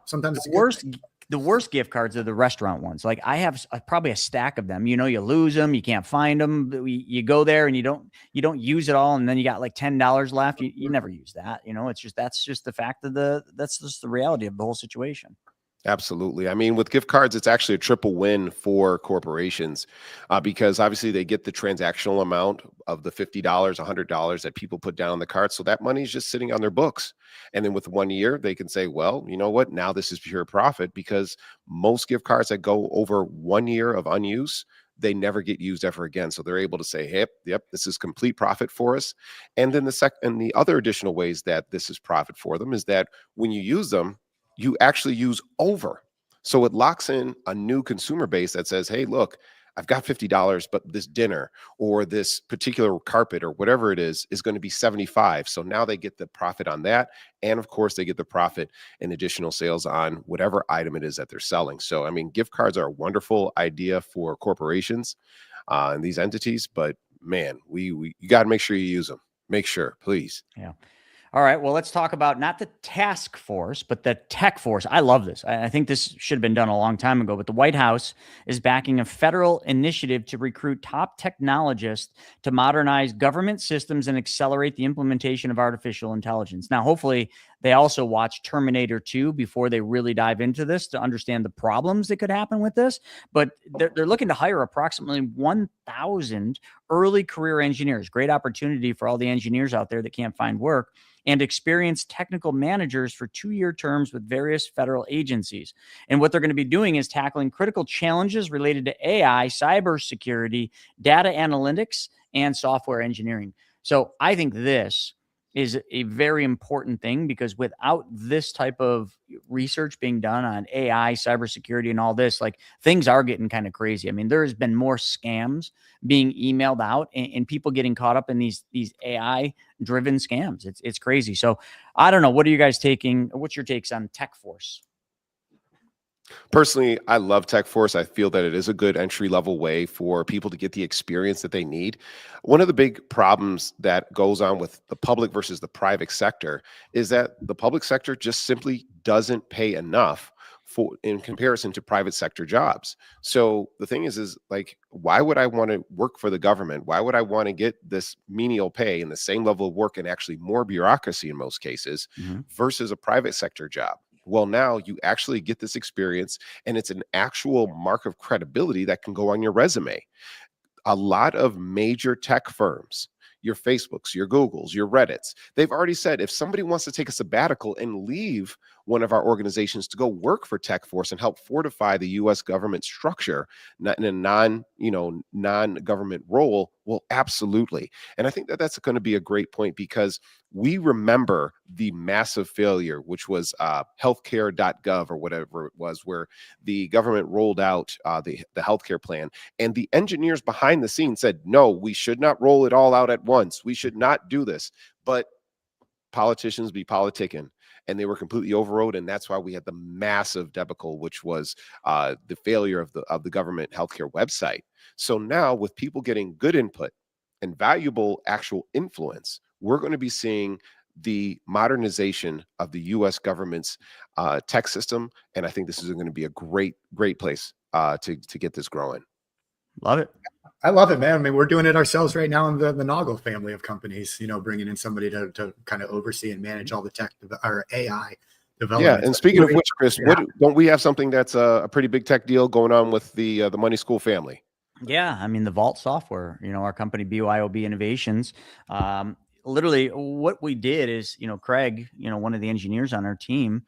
Speaker 11: Sometimes it's
Speaker 1: the worst the worst gift cards are the restaurant ones. Like I have probably a stack of them. You know, you lose them, you can't find them. You go there and you don't use it all, and then you got like $10 left. You never use that. You know, that's just the fact of that's just the reality of the whole situation.
Speaker 2: Absolutely. I mean, with gift cards, it's actually a triple win for corporations because obviously they get the transactional amount of the $50, $100 that people put down on the card. So that money is just sitting on their books. And then with 1 year, they can say, well, you know what? Now this is pure profit, because most gift cards that go over 1 year of unuse, they never get used ever again. So they're able to say, hey, yep, this is complete profit for us. And then the other additional ways that this is profit for them is that when you use them, you actually use over. So it locks in a new consumer base that says, hey, look, I've got $50, but this dinner or this particular carpet or whatever it is going to be $75. So now they get the profit on that. And of course, they get the profit in additional sales on whatever item it is that they're selling. So, I mean, gift cards are a wonderful idea for corporations and these entities, but man, you got to make sure you use them. Make sure, please.
Speaker 1: Yeah. All right, well, let's talk about not the task force, but the tech force. I love this. I think this should have been done a long time ago, but the White House is backing a federal initiative to recruit top technologists to modernize government systems and accelerate the implementation of artificial intelligence. Now, hopefully, they also watch Terminator 2 before they really dive into this to understand the problems that could happen with this. But they're looking to hire approximately 1,000 early career engineers. Great opportunity for all the engineers out there that can't find work, and experienced technical managers for 2-year terms with various federal agencies. And what they're going to be doing is tackling critical challenges related to AI, cybersecurity, data analytics, and software engineering. So I think this is a very important thing, because without this type of research being done on AI, cybersecurity, and all this, like, things are getting kind of crazy. I mean, there has been more scams being emailed out and people getting caught up in these AI driven scams. It's crazy. So I don't know. What are you guys taking? What's your takes on Tech Force?
Speaker 2: Personally, I love Tech Force. I feel that it is a good entry-level way for people to get the experience that they need. One of the big problems that goes on with the public versus the private sector is that the public sector just simply doesn't pay enough in comparison to private sector jobs. So the thing is like, why would I want to work for the government? Why would I want to get this menial pay and the same level of work and actually more bureaucracy in most cases versus a private sector job? Well, now you actually get this experience, and it's an actual mark of credibility that can go on your resume. A lot of major tech firms, your Facebooks, your Googles, your Reddits, they've already said if somebody wants to take a sabbatical and leave one of our organizations to go work for Tech Force and help fortify the U.S. government structure in a non-government role, well, absolutely. And I think that that's going to be a great point, because we remember the massive failure, which was healthcare.gov or whatever it was, where the government rolled out the healthcare plan. And the engineers behind the scenes said, no, we should not roll it all out at once. We should not do this. But politicians be politicking, and they were completely overrode. And that's why we had the massive debacle, which was the failure of the government healthcare website. So now, with people getting good input and valuable actual influence, we're going to be seeing the modernization of the U.S. government's tech system. And I think this is going to be a great place to get this growing.
Speaker 1: Love it.
Speaker 11: I love it, man. I mean, we're doing it ourselves right now in the Naugle family of companies, bringing in somebody to kind of oversee and manage all the tech or AI development.
Speaker 2: Yeah. And speaking of which, Chris, don't we have something that's a pretty big tech deal going on with the Money School family?
Speaker 1: Yeah. I mean, the Vault software, our company, BYOB Innovations, literally what we did is, Craig, one of the engineers on our team,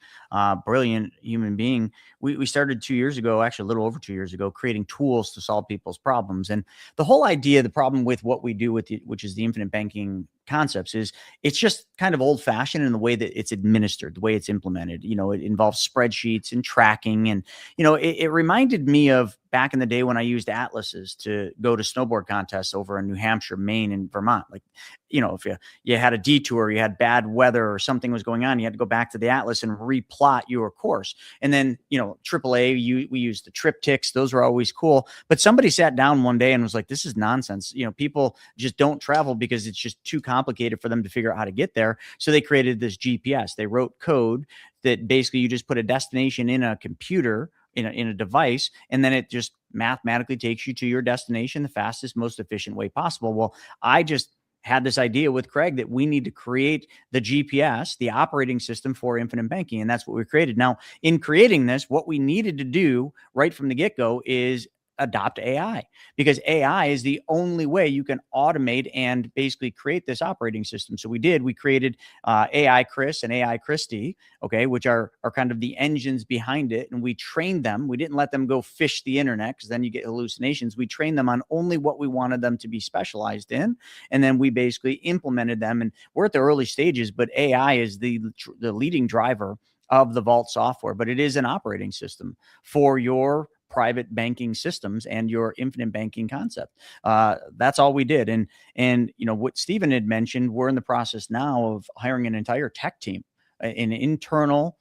Speaker 1: brilliant human being, we started 2 years ago, actually a little over 2 years ago, creating tools to solve people's problems. And the whole idea, the problem with what we do with it, which is the infinite banking concepts, is it's just kind of old fashioned in the way that it's administered, the way it's implemented. It involves spreadsheets and tracking. And, it reminded me of back in the day when I used atlases to go to snowboard contests over in New Hampshire, Maine, and Vermont. Like, if you had a detour, you had bad weather or something was going on, you had to go back to the atlas and replot your course. And then, AAA, we used the triptychs. Those were always cool. But somebody sat down one day and was like, this is nonsense. People just don't travel because it's just too complicated for them to figure out how to get there. So they created this GPS. They wrote code that basically you just put a destination in a computer, in a device, and then it just mathematically takes you to your destination the fastest, most efficient way possible. Well, I just had this idea with Craig that we need to create the GPS, the operating system for infinite banking. And that's what we created. Now, in creating this, what we needed to do right from the get-go is adopt AI, because AI is the only way you can automate and basically create this operating system. So we created AI Chris and AI Christie, okay, which are kind of the engines behind it. And we trained them. We didn't let them go fish the internet, because then you get hallucinations. We trained them on only what we wanted them to be specialized in. And then we basically implemented them. And we're at the early stages, but AI is the leading driver of the Vault software, but it is an operating system for your private banking systems and your infinite banking concept. That's all we did. And what Stephen had mentioned, we're in the process now of hiring an entire tech team, an internal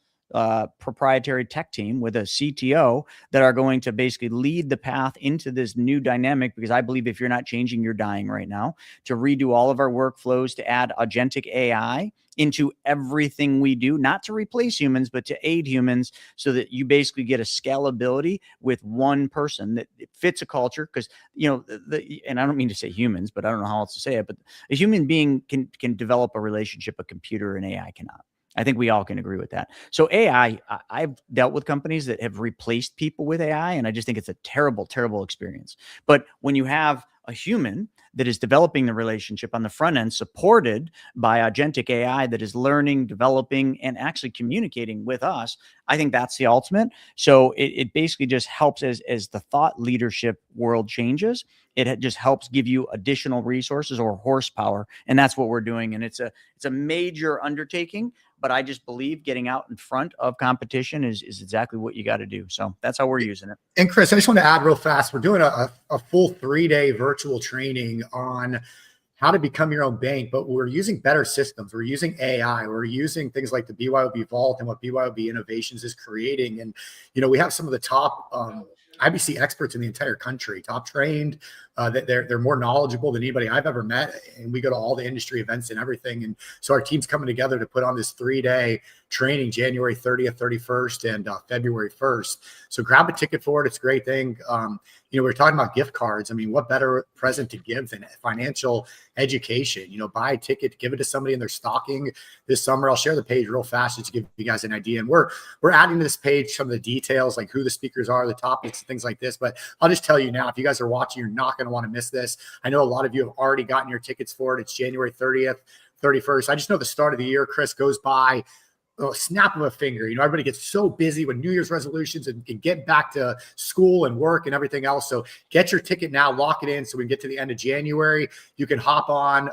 Speaker 1: proprietary tech team with a CTO that are going to basically lead the path into this new dynamic, because I believe if you're not changing, you're dying right now, to redo all of our workflows, to add agentic AI into everything we do, not to replace humans, but to aid humans, so that you basically get a scalability with one person that fits a culture. Because, and I don't mean to say humans, but I don't know how else to say it, but a human being can develop a relationship a computer and AI cannot. I think we all can agree with that. So AI, I've dealt with companies that have replaced people with AI, and I just think it's a terrible, terrible experience. But when you have a human that is developing the relationship on the front end, supported by agentic AI that is learning, developing, and actually communicating with us, I think that's the ultimate. So it basically just helps as the thought leadership world changes. It just helps give you additional resources or horsepower. And that's what we're doing. And it's a major undertaking, but I just believe getting out in front of competition is exactly what you got to do. So that's how we're using it.
Speaker 11: And Chris, I just want to add real fast, we're doing a full 3-day virtual training on how to become your own bank, but we're using better systems. We're using AI. We're using things like the BYOB Vault and what BYOB Innovations is creating. And, we have some of the top IBC experts in the entire country, top trained, that they're more knowledgeable than anybody I've ever met. And we go to all the industry events and everything. And so our team's coming together to put on this 3-day training, January 30th, 31st, and February 1st. So grab a ticket for it. It's a great thing. We're talking about gift cards. I mean, what better present to give than financial education? Buy a ticket, give it to somebody in their stocking this summer. I'll share the page real fast just to give you guys an idea. And we're adding to this page some of the details, like who the speakers are, the topics, things like this. But I'll just tell you now, if you guys are watching, you're not going to want to miss this. I know a lot of you have already gotten your tickets for it. It's January 30th, 31st. I just know the start of the year, Chris, goes by a snap of a finger. Everybody gets so busy with New Year's resolutions and get back to school and work and everything else. So get your ticket now, lock it in so we can get to the end of January. You can hop on.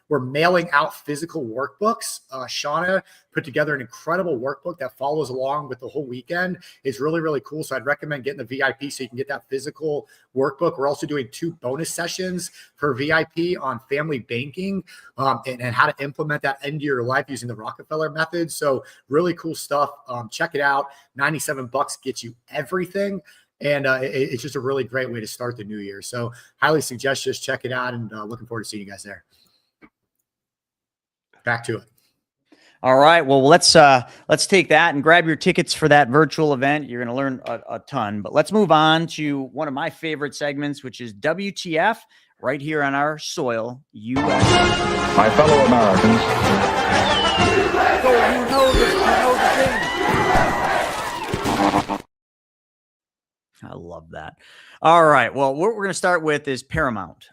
Speaker 11: We're mailing out physical workbooks. Shauna put together an incredible workbook that follows along with the whole weekend. It's really, really cool. So I'd recommend getting the VIP so you can get that physical workbook. We're also doing 2 bonus sessions for VIP on family banking and how to implement that into your life using the Rockefeller method. So really cool stuff. Check it out. $97 gets you everything. And it's just a really great way to start the new year. So highly suggest just check it out, and looking forward to seeing you guys there. Back to it.
Speaker 1: All right. Well, let's take that and grab your tickets for that virtual event. You're going to learn a ton, but let's move on to one of my favorite segments, which is WTF, right here on our soil, U.S.
Speaker 12: My fellow Americans.
Speaker 1: So you know the thing. I love that. All right. Well, what we're going to start with is Paramount.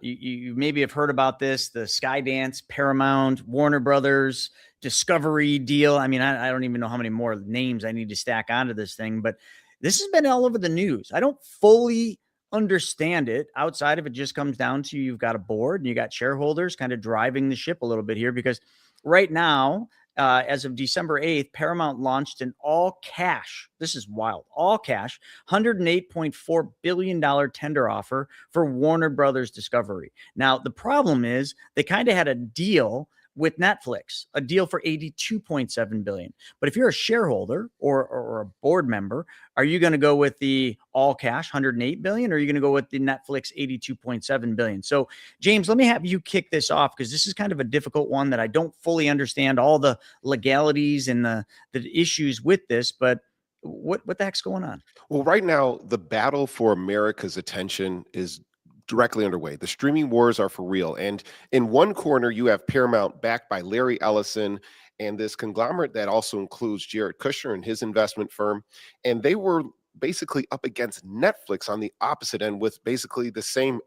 Speaker 1: You maybe have heard about this, the Skydance, Paramount, Warner Brothers, Discovery deal. I mean, I don't even know how many more names I need to stack onto this thing, but this has been all over the news. I don't fully understand it outside of it just comes down to you've got a board and you got shareholders kind of driving the ship a little bit here, because right now, as of December 8th, Paramount launched an all cash, this is wild, all cash, $108.4 billion tender offer for Warner Brothers Discovery. Now, the problem is they kind of had a deal with Netflix, a deal for $82.7 billion. But if you're a shareholder or a board member, are you going to go with the all cash $108 billion, or are you going to go with the Netflix $82.7 billion? So, James, let me have you kick this off, because this is kind of a difficult one that I don't fully understand all the legalities and the issues with this. But what the heck's going on?
Speaker 2: Well, right now, the battle for America's attention is directly underway. The streaming wars are for real. And in one corner, you have Paramount, backed by Larry Ellison and this conglomerate that also includes Jared Kushner and his investment firm. And they were basically up against Netflix on the opposite end with basically the same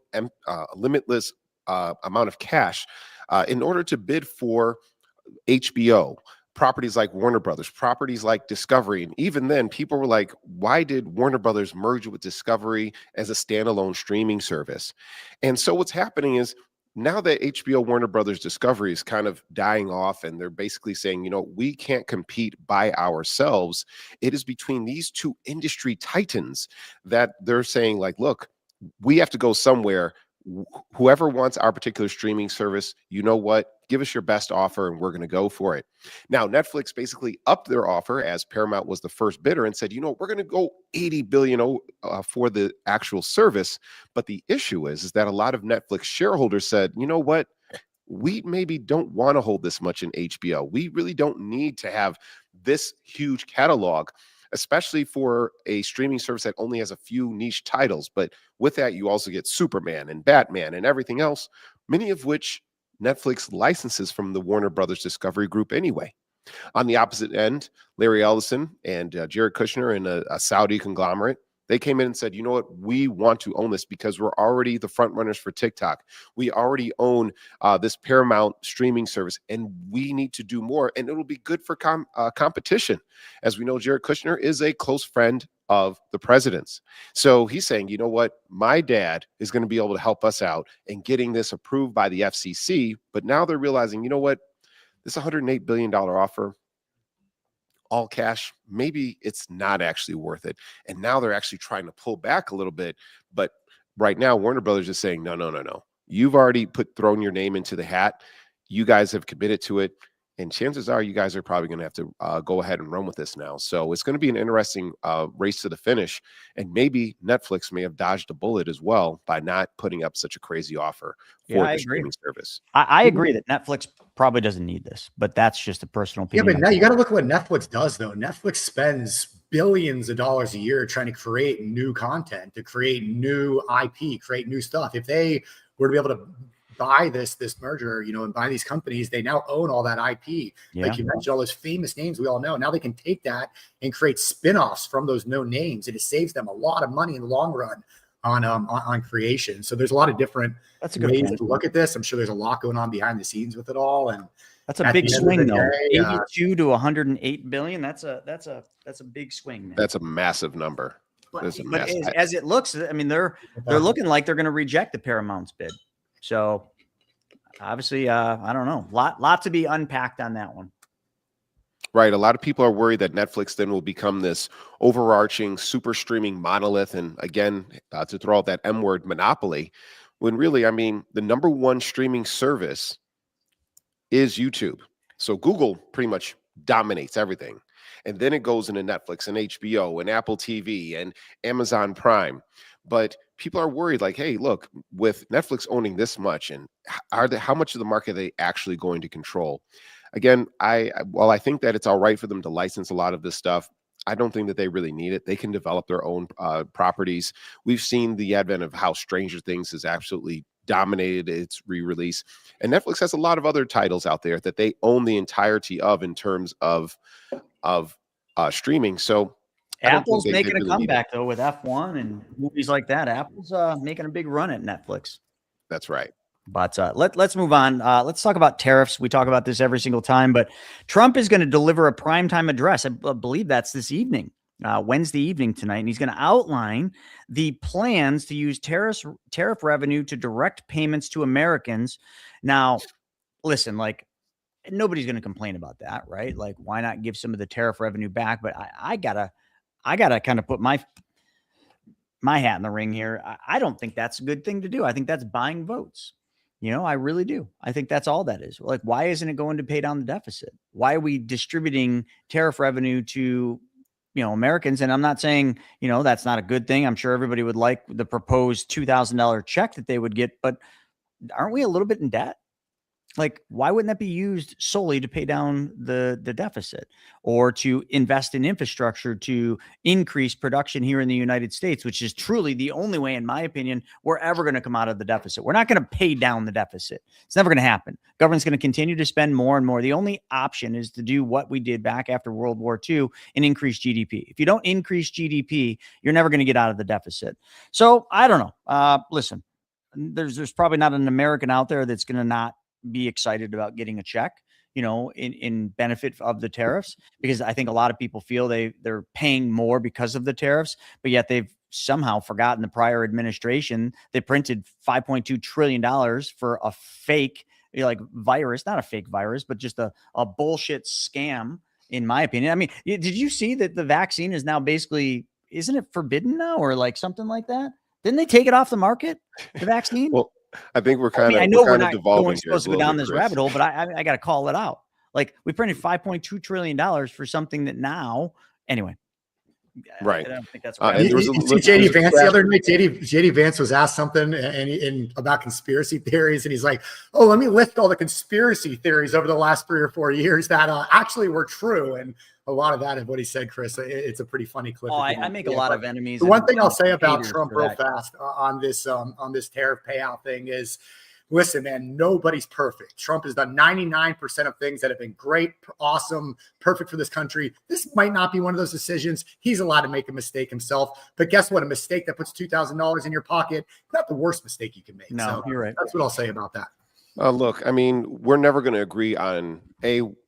Speaker 2: limitless amount of cash in order to bid for HBO, properties like Warner Brothers, properties like Discovery. And even then, people were like, why did Warner Brothers merge with Discovery as a standalone streaming service? And so what's happening is, now that HBO Warner Brothers Discovery is kind of dying off, and they're basically saying, we can't compete by ourselves, it is between these two industry titans that they're saying, like, look, we have to go somewhere. Whoever wants our particular streaming service, you know what? Give us your best offer and we're going to go for it. Now, Netflix basically upped their offer, as Paramount was the first bidder, and said, we're going to go $80 billion for the actual service. But the issue is that a lot of Netflix shareholders said, you know what? We maybe don't want to hold this much in HBO. We really don't need to have this huge catalog, especially for a streaming service that only has a few niche titles. But with that, you also get Superman and Batman and everything else, many of which Netflix licenses from the Warner Brothers Discovery Group anyway. On the opposite end, Larry Ellison and Jared Kushner and a Saudi conglomerate, they came in and said, you know what, we want to own this because we're already the front runners for TikTok. We already own this Paramount streaming service, and we need to do more, and it'll be good for competition. As we know, Jared Kushner is a close friend of the president's. So he's saying, you know what, my dad is going to be able to help us out in getting this approved by the FCC. But now they're realizing, you know what, this $108 billion offer, all cash, maybe it's not actually worth it. And now they're actually trying to pull back a little bit. But right now, Warner Brothers is saying, no. You've already thrown your name into the hat. You guys have committed to it. And chances are you guys are probably going to have to go ahead and run with this now. So it's going to be an interesting race to the finish. And maybe Netflix may have dodged a bullet as well by not putting up such a crazy offer for the streaming service.
Speaker 1: I agree that Netflix probably doesn't need this, but that's just a personal opinion.
Speaker 11: Yeah, but now you got to look at what Netflix does, though. Netflix spends billions of dollars a year trying to create new content, to create new IP, create new stuff. If they were to be able to buy this merger, and buy these companies, they now own all that IP.
Speaker 1: Yeah.
Speaker 11: Like you mentioned, all those famous names we all know. Now they can take that and create spin-offs from those known names, and it saves them a lot of money in the long run on creation. So there's a lot of different ways to look at this. I'm sure there's a lot going on behind the scenes with it all, and
Speaker 1: that's a big swing, though. 82 to 108 billion. That's a big swing, man.
Speaker 2: That's a massive number.
Speaker 1: But as it looks, I mean, they're looking like they're going to reject the Paramount's bid. So obviously, I don't know. Lot to be unpacked on that one.
Speaker 2: Right. A lot of people are worried that Netflix then will become this overarching super streaming monolith. And again, to throw out that M word, monopoly, when really, I mean, the number one streaming service is YouTube. So Google pretty much dominates everything. And then it goes into Netflix and HBO and Apple TV and Amazon Prime. But people are worried, like, hey, look, with Netflix owning this much, and how much of the market are they actually going to control? Again, I think that it's all right for them to license a lot of this stuff. I don't think that they really need it. They can develop their own properties. We've seen the advent of how Stranger Things has absolutely dominated its re-release. And Netflix has a lot of other titles out there that they own the entirety of in terms of streaming. So
Speaker 1: Apple's making a comeback, though, with F1 and movies like that. Apple's making a big run at Netflix.
Speaker 2: That's right.
Speaker 1: But let's move on. Let's talk about tariffs. We talk about this every single time, but Trump is going to deliver a primetime address. I believe that's this evening, Wednesday evening tonight. And he's going to outline the plans to use tariff revenue to direct payments to Americans. Now, listen, like, nobody's going to complain about that, right? Like, why not give some of the tariff revenue back? But I gotta kind of put my hat in the ring here. I don't think that's a good thing to do. I think that's buying votes. I really do. I think that's all that is. Like, why isn't it going to pay down the deficit? Why are we distributing tariff revenue to, Americans? And I'm not saying, that's not a good thing. I'm sure everybody would like the proposed $2,000 check that they would get, but aren't we a little bit in debt? Like, why wouldn't that be used solely to pay down the deficit or to invest in infrastructure to increase production here in the United States, which is truly the only way, in my opinion, we're ever going to come out of the deficit. We're not going to pay down the deficit. It's never going to happen. Government's going to continue to spend more and more. The only option is to do what we did back after World War II and increase GDP. If you don't increase GDP, you're never going to get out of the deficit. So I don't know. Listen, there's probably not an American out there that's going to not be excited about getting a check, in benefit of the tariffs, because I think a lot of people feel they're paying more because of the tariffs, but yet they've somehow forgotten the prior administration. They printed $5.2 trillion for a fake virus, not a fake virus, but just a bullshit scam, in my opinion. I mean, did you see that the vaccine is now basically, isn't it forbidden now or like something like that? Didn't they take it off the market, the vaccine?
Speaker 2: Well, I think we're kind of.
Speaker 1: I know we're
Speaker 2: not
Speaker 1: supposed to go down this rabbit hole, but I got to call it out. Like, we printed $5.2 trillion for something that now, anyway.
Speaker 2: Right.
Speaker 1: I don't think that's right.
Speaker 11: You see JD Vance the other night. JD Vance was asked something about conspiracy theories, and he's like, "Oh, let me list all the conspiracy theories over the last 3 or 4 years that actually were true." And a lot of that of what he said, Chris, it's a pretty funny clip.
Speaker 1: Oh, I make a lot of enemies.
Speaker 11: The one thing I'll say about Trump real fast on this tariff payout thing is, listen, man, nobody's perfect. Trump has done 99% of things that have been great, awesome, perfect for this country. This might not be one of those decisions. He's allowed to make a mistake himself. But guess what? A mistake that puts $2,000 in your pocket, not the worst mistake you can make.
Speaker 1: No,
Speaker 11: so
Speaker 1: you're right.
Speaker 11: That's what I'll say about that.
Speaker 2: Look, I mean, we're never going to agree on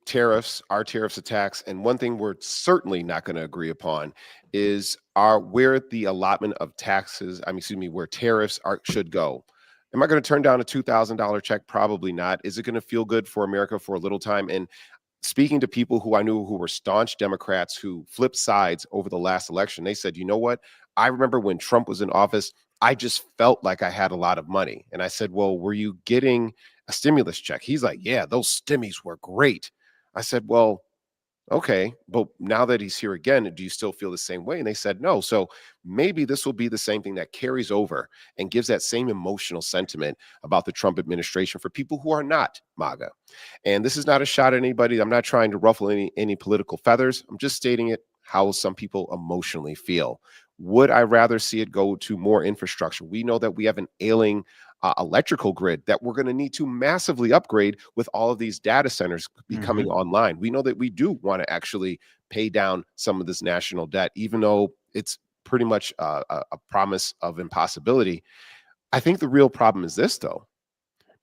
Speaker 2: tariffs, our tariffs attacks. And one thing we're certainly not going to agree upon is where the allotment of taxes, where tariffs should go. Am I going to turn down a $2,000 check? Probably not. Is it going to feel good for America for a little time? And speaking to people who I knew who were staunch Democrats who flipped sides over the last election, they said, you know what? I remember when Trump was in office, I just felt like I had a lot of money. And I said, well, were you getting a stimulus check? He's like, yeah, those stimmies were great. I said, well, okay, but now that he's here again, do you still feel the same way? And they said no. So maybe this will be the same thing that carries over and gives that same emotional sentiment about the Trump administration for people who are not MAGA. And this is not a shot at anybody. I'm not trying to ruffle any political feathers. I'm just stating it how some people emotionally feel. Would I rather see it go to more infrastructure? We know that we have an ailing electrical grid that we're going to need to massively upgrade with all of these data centers becoming online. We know that we do want to actually pay down some of this national debt, even though it's pretty much a promise of impossibility. I think the real problem is this, though.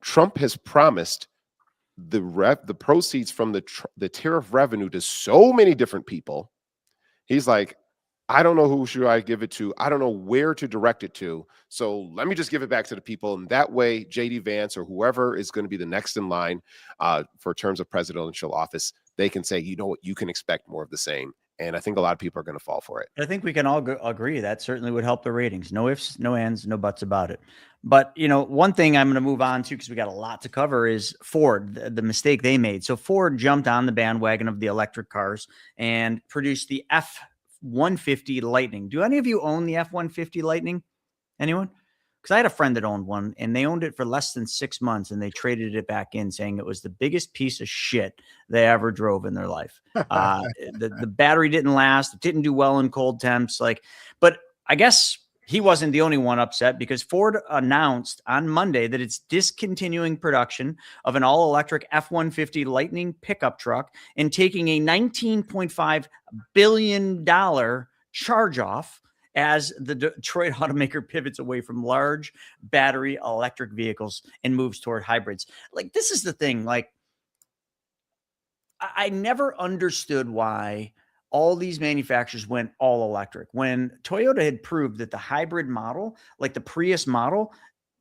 Speaker 2: Trump has promised the proceeds from the tariff revenue to so many different people. He's like, I don't know who should I give it to. I don't know where to direct it to. So let me just give it back to the people. And that way, JD Vance or whoever is going to be the next in line for terms of presidential office, they can say, you know what, you can expect more of the same. And I think a lot of people are going to fall for it.
Speaker 1: I think we can all agree that certainly would help the ratings. No ifs, no ands, no buts about it. But, one thing I'm going to move on to, because we got a lot to cover, is Ford, the mistake they made. So Ford jumped on the bandwagon of the electric cars and produced the F-150 Lightning. Do any of you own the F-150 Lightning? Anyone? Because I had a friend that owned one, and they owned it for less than 6 months, and they traded it back in, saying it was the biggest piece of shit they ever drove in their life. The battery didn't last. It didn't do well in cold temps. But I guess he wasn't the only one upset, because Ford announced on Monday that it's discontinuing production of an all-electric F-150 Lightning pickup truck and taking a $19.5 billion charge-off as the Detroit automaker pivots away from large battery electric vehicles and moves toward hybrids. This is the thing. I never understood why all these manufacturers went all electric when Toyota had proved that the hybrid model, like the Prius model,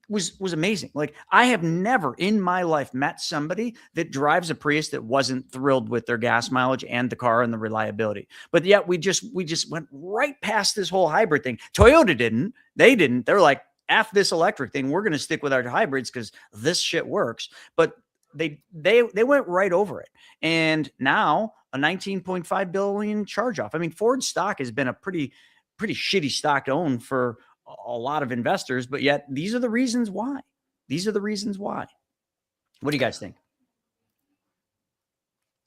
Speaker 1: was amazing. Like, I have never in my life met somebody that drives a Prius that wasn't thrilled with their gas mileage and the car and the reliability. But yet we just went right past this whole hybrid thing. Toyota didn't. They didn't. They're like, F this electric thing. We're going to stick with our hybrids because this shit works. But they went right over it. And now a $19.5 billion charge off. I mean, Ford stock has been a pretty shitty stock to own for a lot of investors, but yet these are the reasons why. These are the reasons why. What do you guys think?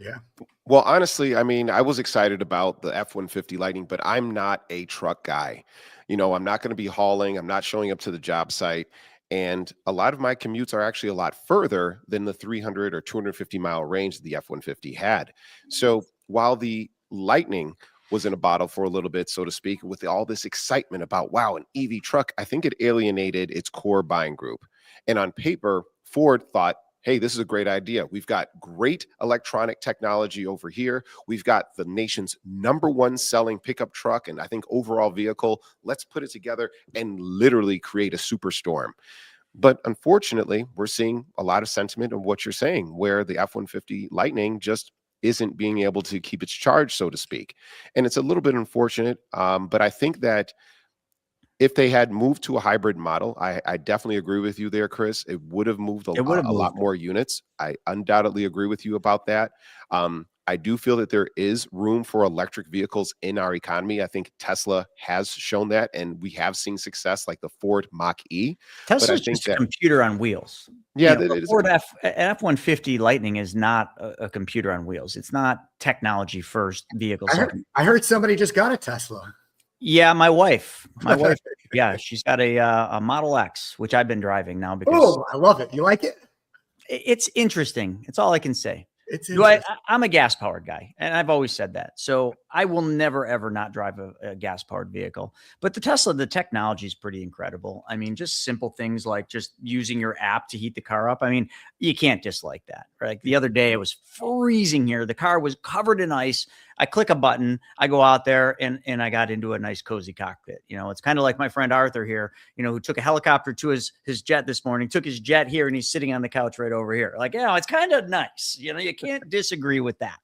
Speaker 11: Yeah.
Speaker 2: Well, honestly, I mean, I was excited about the F-150 Lightning, but I'm not a truck guy. You know, I'm not going to be hauling. I'm not showing up to the job site. And a lot of my commutes are actually a lot further than the 300 or 250 mile range that the F-150 had. So while the Lightning was in a bottle for a little bit, so to speak, with all this excitement about, wow, an EV truck, I think it alienated its core buying group. And on paper, Ford thought, hey, this is a great idea. We've got great electronic technology over here. We've got the nation's #1 selling pickup truck and I think overall vehicle. Let's put it together and literally create a superstorm. But unfortunately, we're seeing a lot of sentiment of what you're saying, where the F-150 Lightning just isn't being able to keep its charge, so to speak. And it's a little bit unfortunate, but I think that if they had moved to a hybrid model, I definitely agree with you there, Chris. It would have moved a lot more units. I undoubtedly agree with you about that. I do feel that there is room for electric vehicles in our economy. I think Tesla has shown that, and we have seen success like the Ford Mach-E.
Speaker 1: Tesla's just a computer on wheels.
Speaker 2: Yeah,
Speaker 1: Ford F-150 Lightning is not a computer on wheels. It's not technology first vehicle.
Speaker 11: I heard somebody just got a Tesla.
Speaker 1: Yeah, my wife. Yeah, she's got a Model X, which I've been driving now because
Speaker 11: I love it. You like it?
Speaker 1: It's interesting. It's all I can say. I'm a gas powered guy, and I've always said that. So I will never, ever not drive a gas powered vehicle. But the Tesla, the technology is pretty incredible. I mean, just simple things like just using your app to heat the car up. I mean, you can't dislike that. Right? Like the other day, it was freezing here. The car was covered in ice. I click a button, I go out there and I got into a nice cozy cockpit. You know, it's kind of like my friend Arthur here, you know, who took a helicopter to his jet this morning, took his jet here, and he's sitting on the couch right over here. Like, it's kind of nice. You know, you can't disagree with that.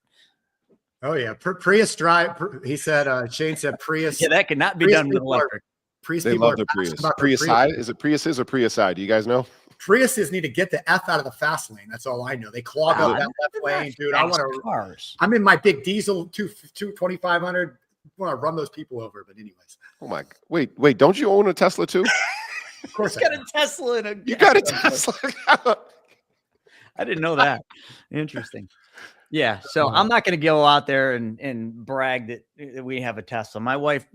Speaker 11: Oh yeah. Prius drive. He said, Shane said Prius.
Speaker 1: Yeah, that cannot be done with electric.
Speaker 2: They love the Prius. Prius side? Is it Priuses or Prius side? Do you guys know?
Speaker 11: Priuses need to get the F out of the fast lane. That's all I know. They clog up that left lane, dude. I want to.
Speaker 1: Cars.
Speaker 11: I'm in my big diesel 2500. I want to run those people over. But anyways.
Speaker 2: Oh my! Wait! Don't you own a Tesla too?
Speaker 11: Of course,
Speaker 1: I got a Tesla.
Speaker 2: You got a Tesla.
Speaker 1: I didn't know that. Interesting. Yeah. So I'm not going to go out there and brag that we have a Tesla. My wife,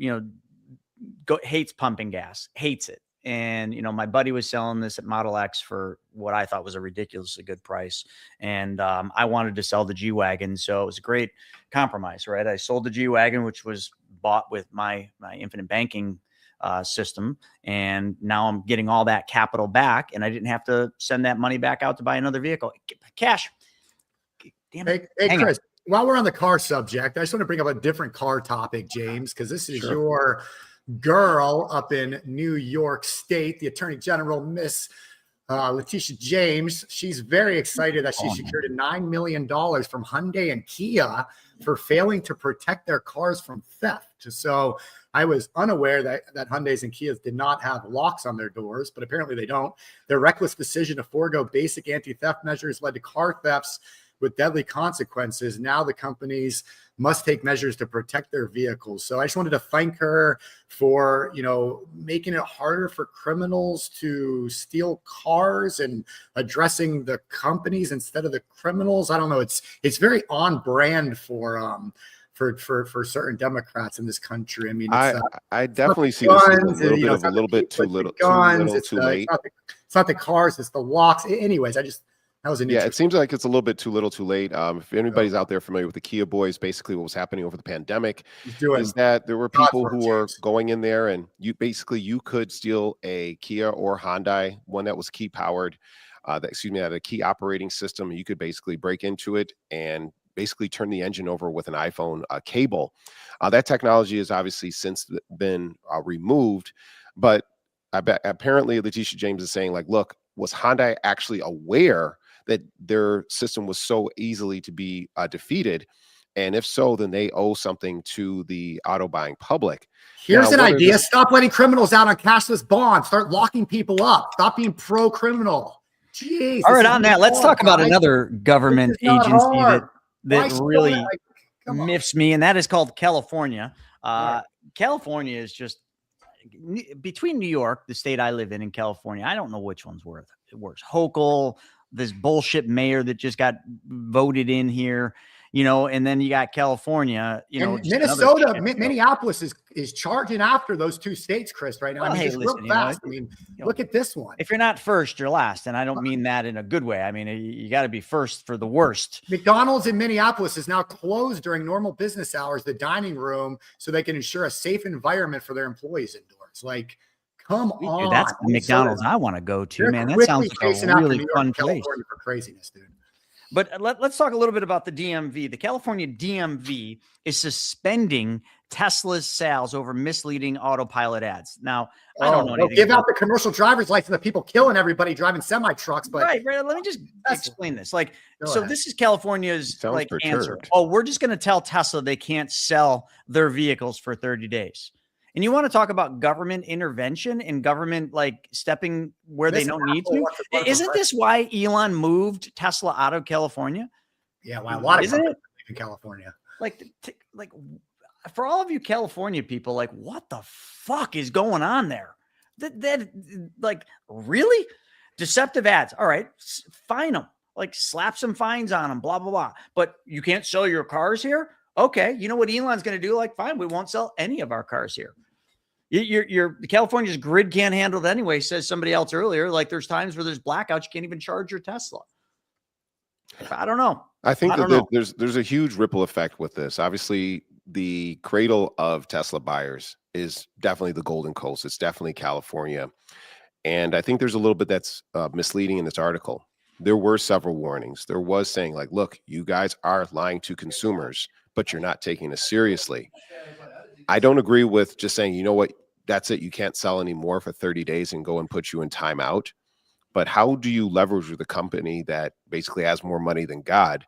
Speaker 1: hates pumping gas, hates it. And, my buddy was selling this at Model X for what I thought was a ridiculously good price. And I wanted to sell the G-Wagon. So it was a great compromise, right? I sold the G-Wagon, which was bought with my infinite banking system. And now I'm getting all that capital back. And I didn't have to send that money back out to buy another vehicle. Cash. Damn it.
Speaker 11: Hey Chris, while we're on the car subject, I just want to bring up a different car topic, James, because this is your girl up in New York State, the Attorney General, Miss Letitia James. She's very excited that she secured $9 million from Hyundai and Kia for failing to protect their cars from theft. So I was unaware that Hyundais and Kias did not have locks on their doors, but apparently they don't. Their reckless decision to forego basic anti-theft measures led to car thefts with deadly consequences. Now the companies must take measures to protect their vehicles. So I just wanted to thank her for, making it harder for criminals to steal cars and addressing the companies instead of the criminals. I don't know. It's very on brand for certain Democrats in this country. I mean,
Speaker 2: I definitely see this as a little bit too little, too late.
Speaker 11: It's not the cars, it's the locks. Anyways, it
Speaker 2: seems like it's a little bit too little too late. If anybody's out there familiar with the Kia boys, basically what was happening over the pandemic is that there were people who were going in there and you could steal a Kia or Hyundai, one that was key powered, had a key operating system. You could basically break into it and basically turn the engine over with an iPhone cable. That technology has obviously since been removed, but apparently Letitia James is saying like, look, was Hyundai actually aware that their system was so easily to be defeated? And if so, then they owe something to the auto buying public.
Speaker 11: Here's an idea. Stop letting criminals out on cashless bonds. Start locking people up. Stop being pro-criminal. Jeez.
Speaker 1: All right, on that, let's talk about another government agency that really miffs me, and that is called California. California is just between New York, the state I live in, and California. I don't know which one's worse. Hochul, this bullshit mayor that just got voted in here, and then you got California,
Speaker 11: and Minnesota, Minneapolis is charging after those two states, Chris, right now.
Speaker 1: Well,
Speaker 11: real fast. Look at this one.
Speaker 1: If you're not first, you're last. And I don't mean that in a good way. I mean, you got to be first for the worst.
Speaker 11: McDonald's in Minneapolis is now closed during normal business hours, the dining room, so they can ensure a safe environment for their employees indoors. Like, come on.
Speaker 1: Dude, that's the McDonald's I want to go to, man. That sounds like a really fun place.
Speaker 11: For craziness, dude.
Speaker 1: But let's talk a little bit about the DMV. The California DMV is suspending Tesla's sales over misleading autopilot ads. Now, I don't know anything.
Speaker 11: Give out the commercial driver's license to people killing everybody driving semi-trucks. But
Speaker 1: right. Let me just explain this. This is California's answer. Oh, we're just going to tell Tesla they can't sell their vehicles for 30 days. And you want to talk about government intervention and government stepping where they don't need to? Isn't this why Elon moved Tesla out of California?
Speaker 11: Yeah, well, a lot of companies in California.
Speaker 1: For all of you California people, what the fuck is going on there? That really deceptive ads. All right, fine them. Slap some fines on them. Blah blah blah. But you can't sell your cars here. Okay, you know what Elon's going to do? Fine, we won't sell any of our cars here. California's grid can't handle it anyway, says somebody else earlier. There's times where there's blackouts, you can't even charge your Tesla. I don't know.
Speaker 2: I think there's a huge ripple effect with this. Obviously, the cradle of Tesla buyers is definitely the Golden Coast. It's definitely California. And I think there's a little bit that's misleading in this article. There were several warnings. There was saying look, you guys are lying to consumers, but you're not taking this seriously. I don't agree with just saying, you know what, that's it. You can't sell anymore for 30 days and go and put you in timeout. But how do you leverage with a company that basically has more money than God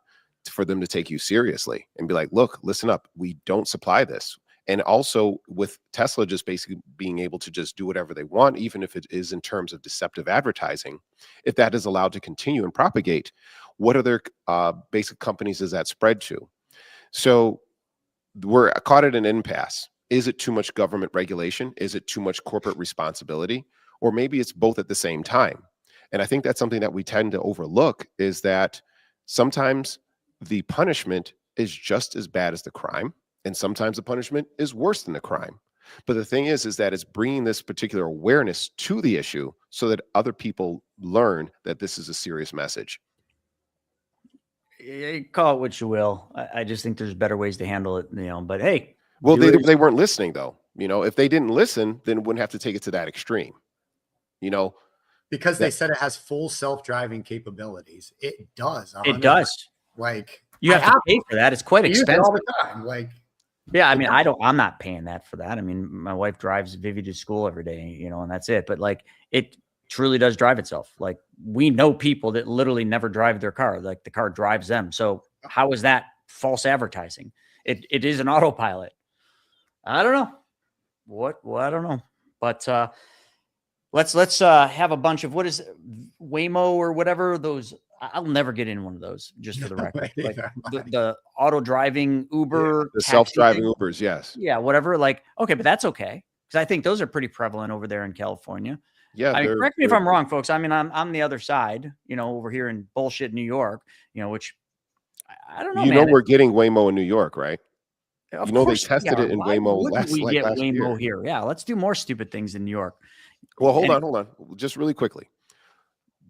Speaker 2: for them to take you seriously and be like, look, listen up, we don't supply this. And also with Tesla just basically being able to just do whatever they want, even if it is in terms of deceptive advertising, if that is allowed to continue and propagate, what other basic companies does that spread to? So we're caught at an impasse. Is it too much government regulation? Is it too much corporate responsibility? Or maybe it's both at the same time. And I think that's something that we tend to overlook, is that sometimes the punishment is just as bad as the crime. And sometimes the punishment is worse than the crime. But the thing is that it's bringing this particular awareness to the issue so that other people learn that this is a serious message.
Speaker 1: You call it what you will. I just think there's better ways to handle it, but hey.
Speaker 2: Well, they weren't listening though. If they didn't listen, then wouldn't have to take it to that extreme.
Speaker 11: Because they said it has full self-driving capabilities. It does.
Speaker 1: It does. You have to pay for that. It's quite expensive.
Speaker 11: All the time.
Speaker 1: Yeah, I mean, I'm not paying that for that. I mean, my wife drives Vivi to school every day, and that's it. But it truly does drive itself. We know people that literally never drive their car. The car drives them. So how is that false advertising? It is an autopilot. I don't know I don't know, but let's have a bunch of, what is it, Waymo or whatever those. I'll never get in one of those, just for the record. The auto driving Uber,
Speaker 2: the self-driving Ubers, yes,
Speaker 1: yeah, whatever. Okay, but that's okay, because I think those are pretty prevalent over there in California.
Speaker 2: Yeah,
Speaker 1: I mean, correct me if I'm wrong, folks. I mean, I'm the other side, over here in bullshit New York, which I don't know.
Speaker 2: We're getting Waymo in New York, right?
Speaker 1: Of course,
Speaker 2: they tested it in Waymo last
Speaker 1: Waymo
Speaker 2: year.
Speaker 1: Here. Yeah, let's do more stupid things in New York.
Speaker 2: Well, hold on. Just really quickly.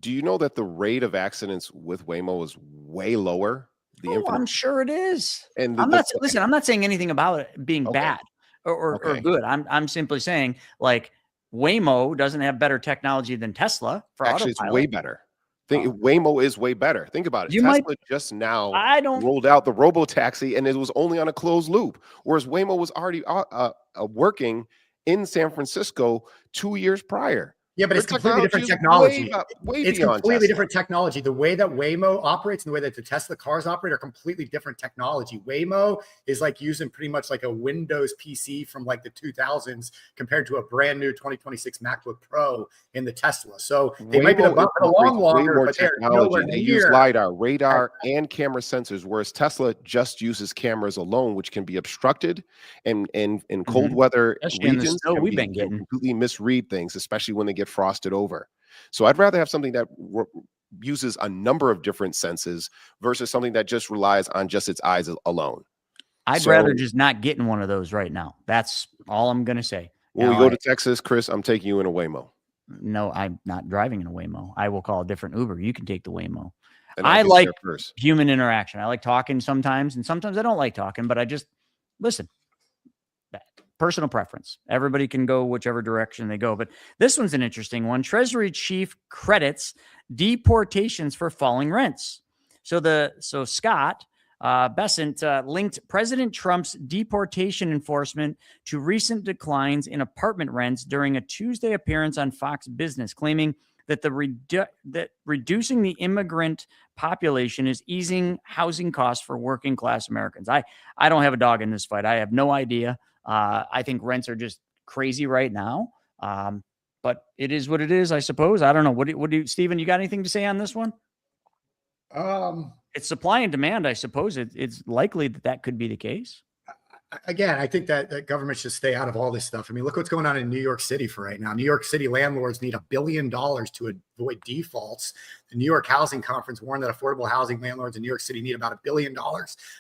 Speaker 2: Do you know that the rate of accidents with Waymo is way lower?
Speaker 1: I'm sure it is. And I'm not saying anything about it being bad or good. I'm simply saying Waymo doesn't have better technology than Tesla for autopilot.
Speaker 2: It's way better. Waymo is way better. Think about it. Tesla just now rolled out the robo taxi, and it was only on a closed loop, whereas Waymo was already working in San Francisco 2 years prior.
Speaker 11: Yeah, but it's
Speaker 2: Their
Speaker 11: completely different
Speaker 2: is
Speaker 11: technology.
Speaker 2: way
Speaker 11: It's
Speaker 2: beyond
Speaker 11: completely
Speaker 2: Tesla.
Speaker 11: different technology. The way that Waymo operates and the way that the Tesla cars operate are completely different technology. Waymo is like using pretty much like a Windows PC from like the 2000s compared to a brand new 2026 MacBook Pro in the Tesla. So they might be the bump along longer, but they're nowhere
Speaker 2: They use
Speaker 11: near.
Speaker 2: LiDAR, radar, and camera sensors, whereas Tesla just uses cameras alone, which can be obstructed and in cold weather
Speaker 1: Especially in the
Speaker 2: regions
Speaker 1: snow
Speaker 2: can
Speaker 1: we've been getting.
Speaker 2: completely misread things, especially when they get frosted over. So I'd rather have something that uses a number of different senses versus something that just relies on just its eyes alone.
Speaker 1: I'd rather just not get in one of those right now. That's all I'm going to say.
Speaker 2: When we go to Texas, Chris, I'm taking you in a Waymo.
Speaker 1: No, I'm not driving in a Waymo. I will call a different Uber. You can take the Waymo.
Speaker 2: And
Speaker 1: I like
Speaker 2: first.
Speaker 1: human interaction. I like talking sometimes, and sometimes I don't like talking, but I just listen. Personal preference. Everybody can go whichever direction they go. But this one's an interesting one. Treasury chief credits deportations for falling rents. So Scott Bessent linked President Trump's deportation enforcement to recent declines in apartment rents during a Tuesday appearance on Fox Business, claiming that that reducing the immigrant population is easing housing costs for working class Americans. I don't have a dog in this fight. I have no idea. I think rents are just crazy right now. But it is what it is, I suppose. I don't know. What do you, Stephen, you got anything to say on this one? It's supply and demand, I suppose. It's likely that could be the case.
Speaker 11: Again, I think that government should stay out of all this stuff. I mean, look what's going on in New York City for right now. New York City landlords need $1 billion to avoid defaults. The New York Housing Conference warned that affordable housing landlords in New York City need about $1 billion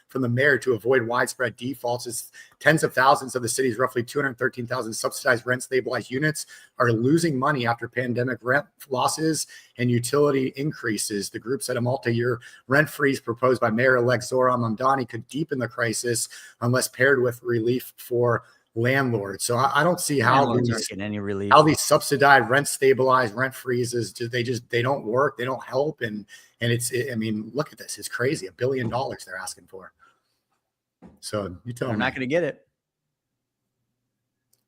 Speaker 11: from the mayor to avoid widespread defaults. As tens of thousands of the city's roughly 213,000 subsidized rent stabilized units are losing money after pandemic rent losses and utility increases. The group said a multi-year rent freeze proposed by Mayor-elect Zohran Mamdani could deepen the crisis unless paired with relief for landlords. So I don't see how these subsidized rent stabilized rent freezes, they don't work. They don't help. And I mean, look at this. It's crazy. $1 billion they're asking for. So you tell me.
Speaker 1: I'm not going to get it.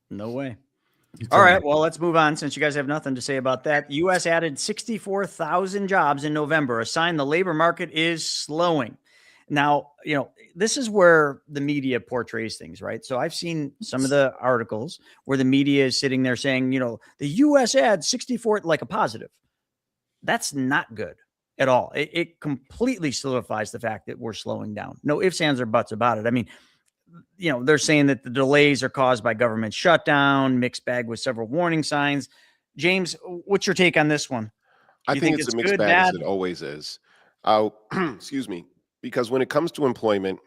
Speaker 1: No way. All right. Well, let's move on since you guys have nothing to say about that. U.S. added 64,000 jobs in November, a sign the labor market is slowing. Now, this is where the media portrays things, right? So I've seen some of the articles where the media is sitting there saying, the U.S. adds 64 like a positive. That's not good at all. It completely solidifies the fact that we're slowing down. No ifs, ands, or buts about it. I mean, they're saying that the delays are caused by government shutdown, mixed bag with several warning signs. James, what's your take on this one?
Speaker 2: I think it's a mixed bag, as it always is. Excuse me. Because when it comes to employment,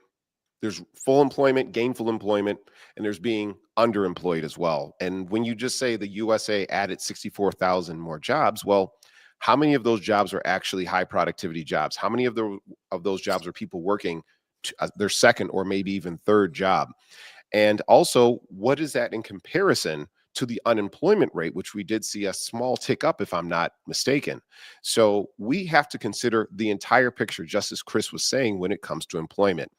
Speaker 2: there's full employment, gainful employment, and there's being underemployed as well. And when you just say the USA added 64,000 more jobs, well, how many of those jobs are actually high productivity jobs? How many of those jobs are people working their second or maybe even third job? And also, what is that in comparison to the unemployment rate, which we did see a small tick up, if I'm not mistaken? So we have to consider the entire picture, just as Chris was saying, when it comes to employment.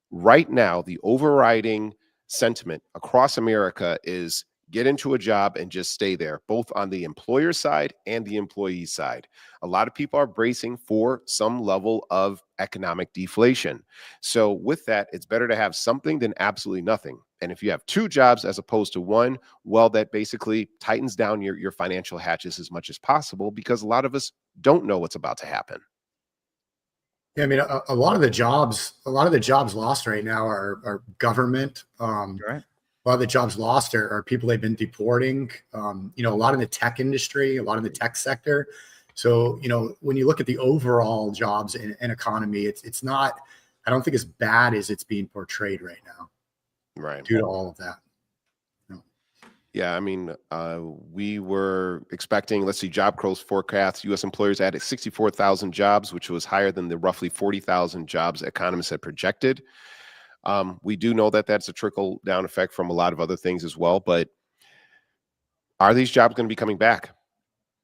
Speaker 2: Right now, the overriding sentiment across America is get into a job and just stay there, both on the employer side and the employee side. A lot of people are bracing for some level of economic deflation. So with that, it's better to have something than absolutely nothing. And if you have two jobs as opposed to one, well, that basically tightens down your financial hatches as much as possible, because a lot of us don't know what's about to happen.
Speaker 11: Yeah, I mean, a lot of the jobs lost right now are government.
Speaker 1: Right.
Speaker 11: A lot of the jobs lost are people they've been deporting, a lot in the tech industry, a lot in the tech sector. So, when you look at the overall jobs and economy, it's not, I don't think as bad as it's being portrayed right now.
Speaker 2: Right.
Speaker 11: Due to all of that.
Speaker 2: Yeah, I mean, we were expecting, let's see, job growth forecasts. U.S. employers added 64,000 jobs, which was higher than the roughly 40,000 jobs economists had projected. We do know that that's a trickle down effect from a lot of other things as well, but are these jobs going to be coming back?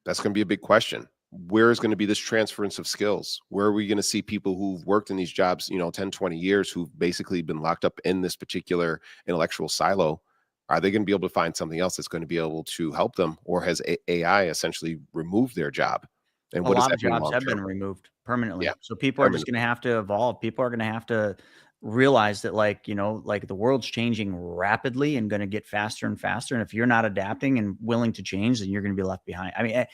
Speaker 2: That's going to be a big question. Where is going to be this transference of skills? Where are we going to see people who've worked in these jobs, 10, 20 years, who've basically been locked up in this particular intellectual silo? Are they going to be able to find something else that's going to be able to help them, or has AI essentially removed their job? And
Speaker 1: A
Speaker 2: what does
Speaker 1: lot
Speaker 2: that
Speaker 1: of
Speaker 2: mean
Speaker 1: jobs have been
Speaker 2: long-term?
Speaker 1: removed permanently.
Speaker 2: Yeah,
Speaker 1: So people are just
Speaker 2: permanently.
Speaker 1: going to have to evolve. People are going to have to realize that, like, like the world's changing rapidly and going to get faster and faster. And if you're not adapting and willing to change, then you're going to be left behind. I mean,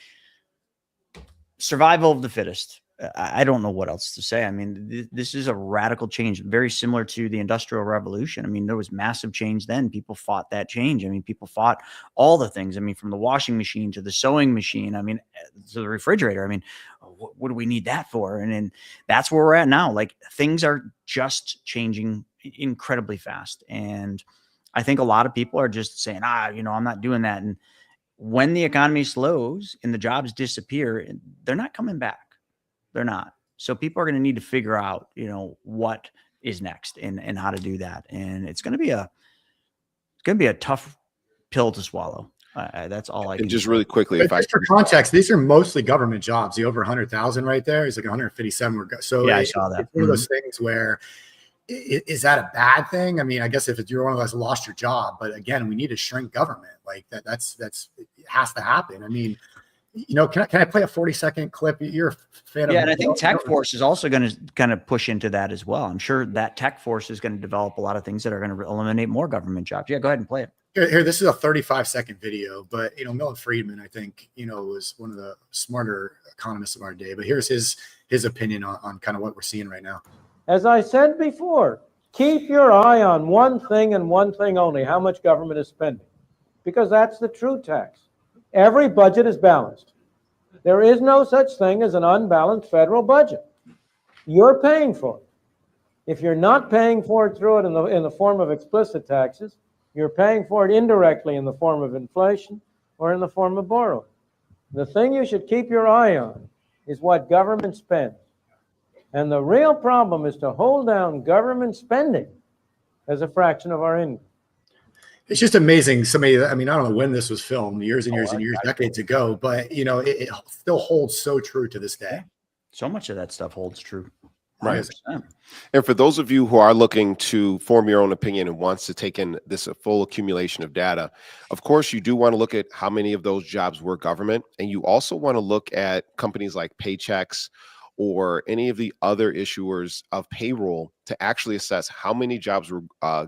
Speaker 1: survival of the fittest. I don't know what else to say. I mean, this is a radical change, very similar to the Industrial Revolution. I mean, there was massive change then. People fought that change. I mean, people fought all the things. I mean, from the washing machine to the sewing machine, I mean, to the refrigerator. I mean, what do we need that for? And that's where we're at now. Like, things are just changing incredibly fast. And I think a lot of people are just saying, I'm not doing that. And when the economy slows and the jobs disappear, they're not coming back. They're not. So people are going to need to figure out, what is next and how to do that. And it's going to be a tough pill to swallow. That's all I can.
Speaker 2: And just
Speaker 1: say.
Speaker 2: really quickly,
Speaker 11: But just for context, these are mostly government jobs. The over 100,000 right there is like 157. So
Speaker 1: yeah, I saw that.
Speaker 11: It's one of those things where is that a bad thing? I mean, I guess if you're one of those who lost your job, but again, we need to shrink government. Like that's it has to happen. I mean, can I play a 40-second clip? You're a fan of.
Speaker 1: Yeah, and I think Tech Force is also going to kind of push into that as well. I'm sure that Tech Force is going to develop a lot of things that are going to eliminate more government jobs. Yeah, go ahead and play it.
Speaker 11: Here, this is a 35-second video, but Milton Friedman, I think, was one of the smarter economists of our day. But here's his opinion on kind of what we're seeing right now.
Speaker 12: As I said before, keep your eye on one thing and one thing only: how much government is spending, because that's the true tax. Every budget is balanced. There is no such thing as an unbalanced federal budget. You're paying for it. If you're not paying for it through it in the form of explicit taxes, you're paying for it indirectly in the form of inflation or in the form of borrowing. The thing you should keep your eye on is what government spends. And the real problem is to hold down government spending as a fraction of our income.
Speaker 11: It's just amazing. I don't know when this was filmed, years and years and years, decades ago, but it still holds so true to this day.
Speaker 1: So much of that stuff holds true. 100%.
Speaker 2: Right. And for those of you who are looking to form your own opinion and wants to take in this full accumulation of data, of course, you do want to look at how many of those jobs were government. And you also want to look at companies like Paychex or any of the other issuers of payroll to actually assess how many jobs were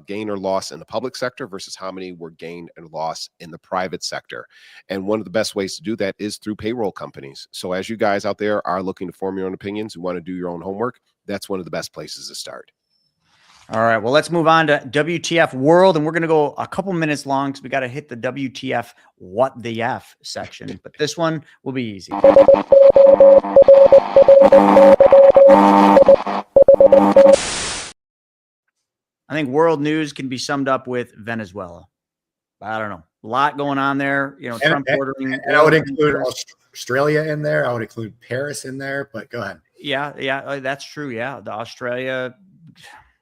Speaker 2: gained or lost in the public sector versus how many were gained and lost in the private sector. And one of the best ways to do that is through payroll companies. So as you guys out there are looking to form your own opinions, you want to do your own homework, that's one of the best places to start.
Speaker 1: All right, well, let's move on to WTF World, and we're going to go a couple minutes long because we got to hit the WTF What the F section, but this one will be easy. I think world news can be summed up with Venezuela. I don't know. A lot going on there. Trump ordering.
Speaker 11: And I would include Australia in there. I would include Paris in there, but go ahead.
Speaker 1: Yeah, that's true. Yeah, the Australia.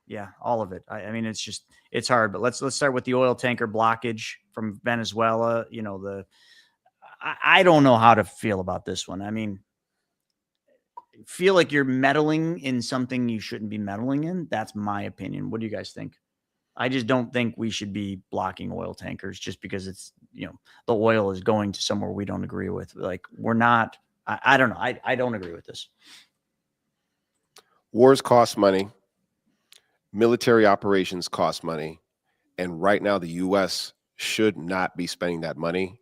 Speaker 1: Yeah, all of it. I mean, it's hard, but let's start with the oil tanker blockage from Venezuela. I don't know how to feel about this one. I mean, feel like you're meddling in something you shouldn't be meddling in. That's my opinion. What do you guys think? I just don't think we should be blocking oil tankers just because it's, the oil is going to somewhere we don't agree with. Like, we're not, I don't know. I don't agree with this.
Speaker 2: Wars cost money. Military operations cost money. And right now, the U.S. should not be spending that money.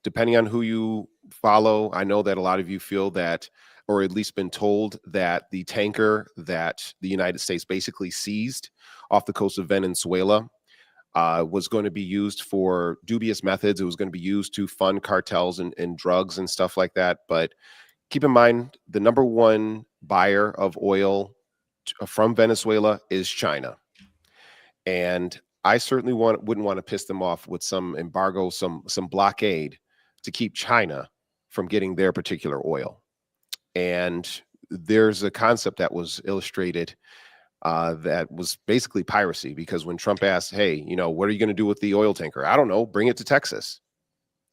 Speaker 2: Depending on who you follow, I know that a lot of you feel that, or at least been told that the tanker that the United States basically seized off the coast of Venezuela was going to be used for dubious methods. It was going to be used to fund cartels and drugs and stuff like that. But keep in mind, the number one buyer of oil from Venezuela is China. And I certainly wouldn't want to piss them off with some embargo, some blockade to keep China from getting their particular oil. And there's a concept that was illustrated that was basically piracy, because when Trump asked, hey, what are you going to do with the oil tanker? I don't know, bring it to Texas.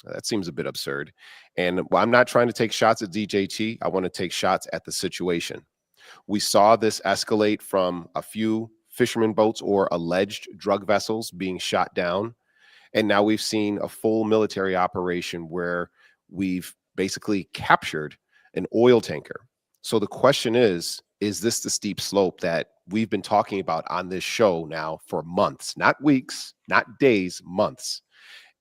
Speaker 2: That seems a bit absurd. And I'm not trying to take shots at DJT. I want to take shots at the situation. We saw this escalate from a few fishermen boats or alleged drug vessels being shot down. And now we've seen a full military operation where we've basically captured an oil tanker. So the question is this the steep slope that we've been talking about on this show now for months, not weeks, not days, months?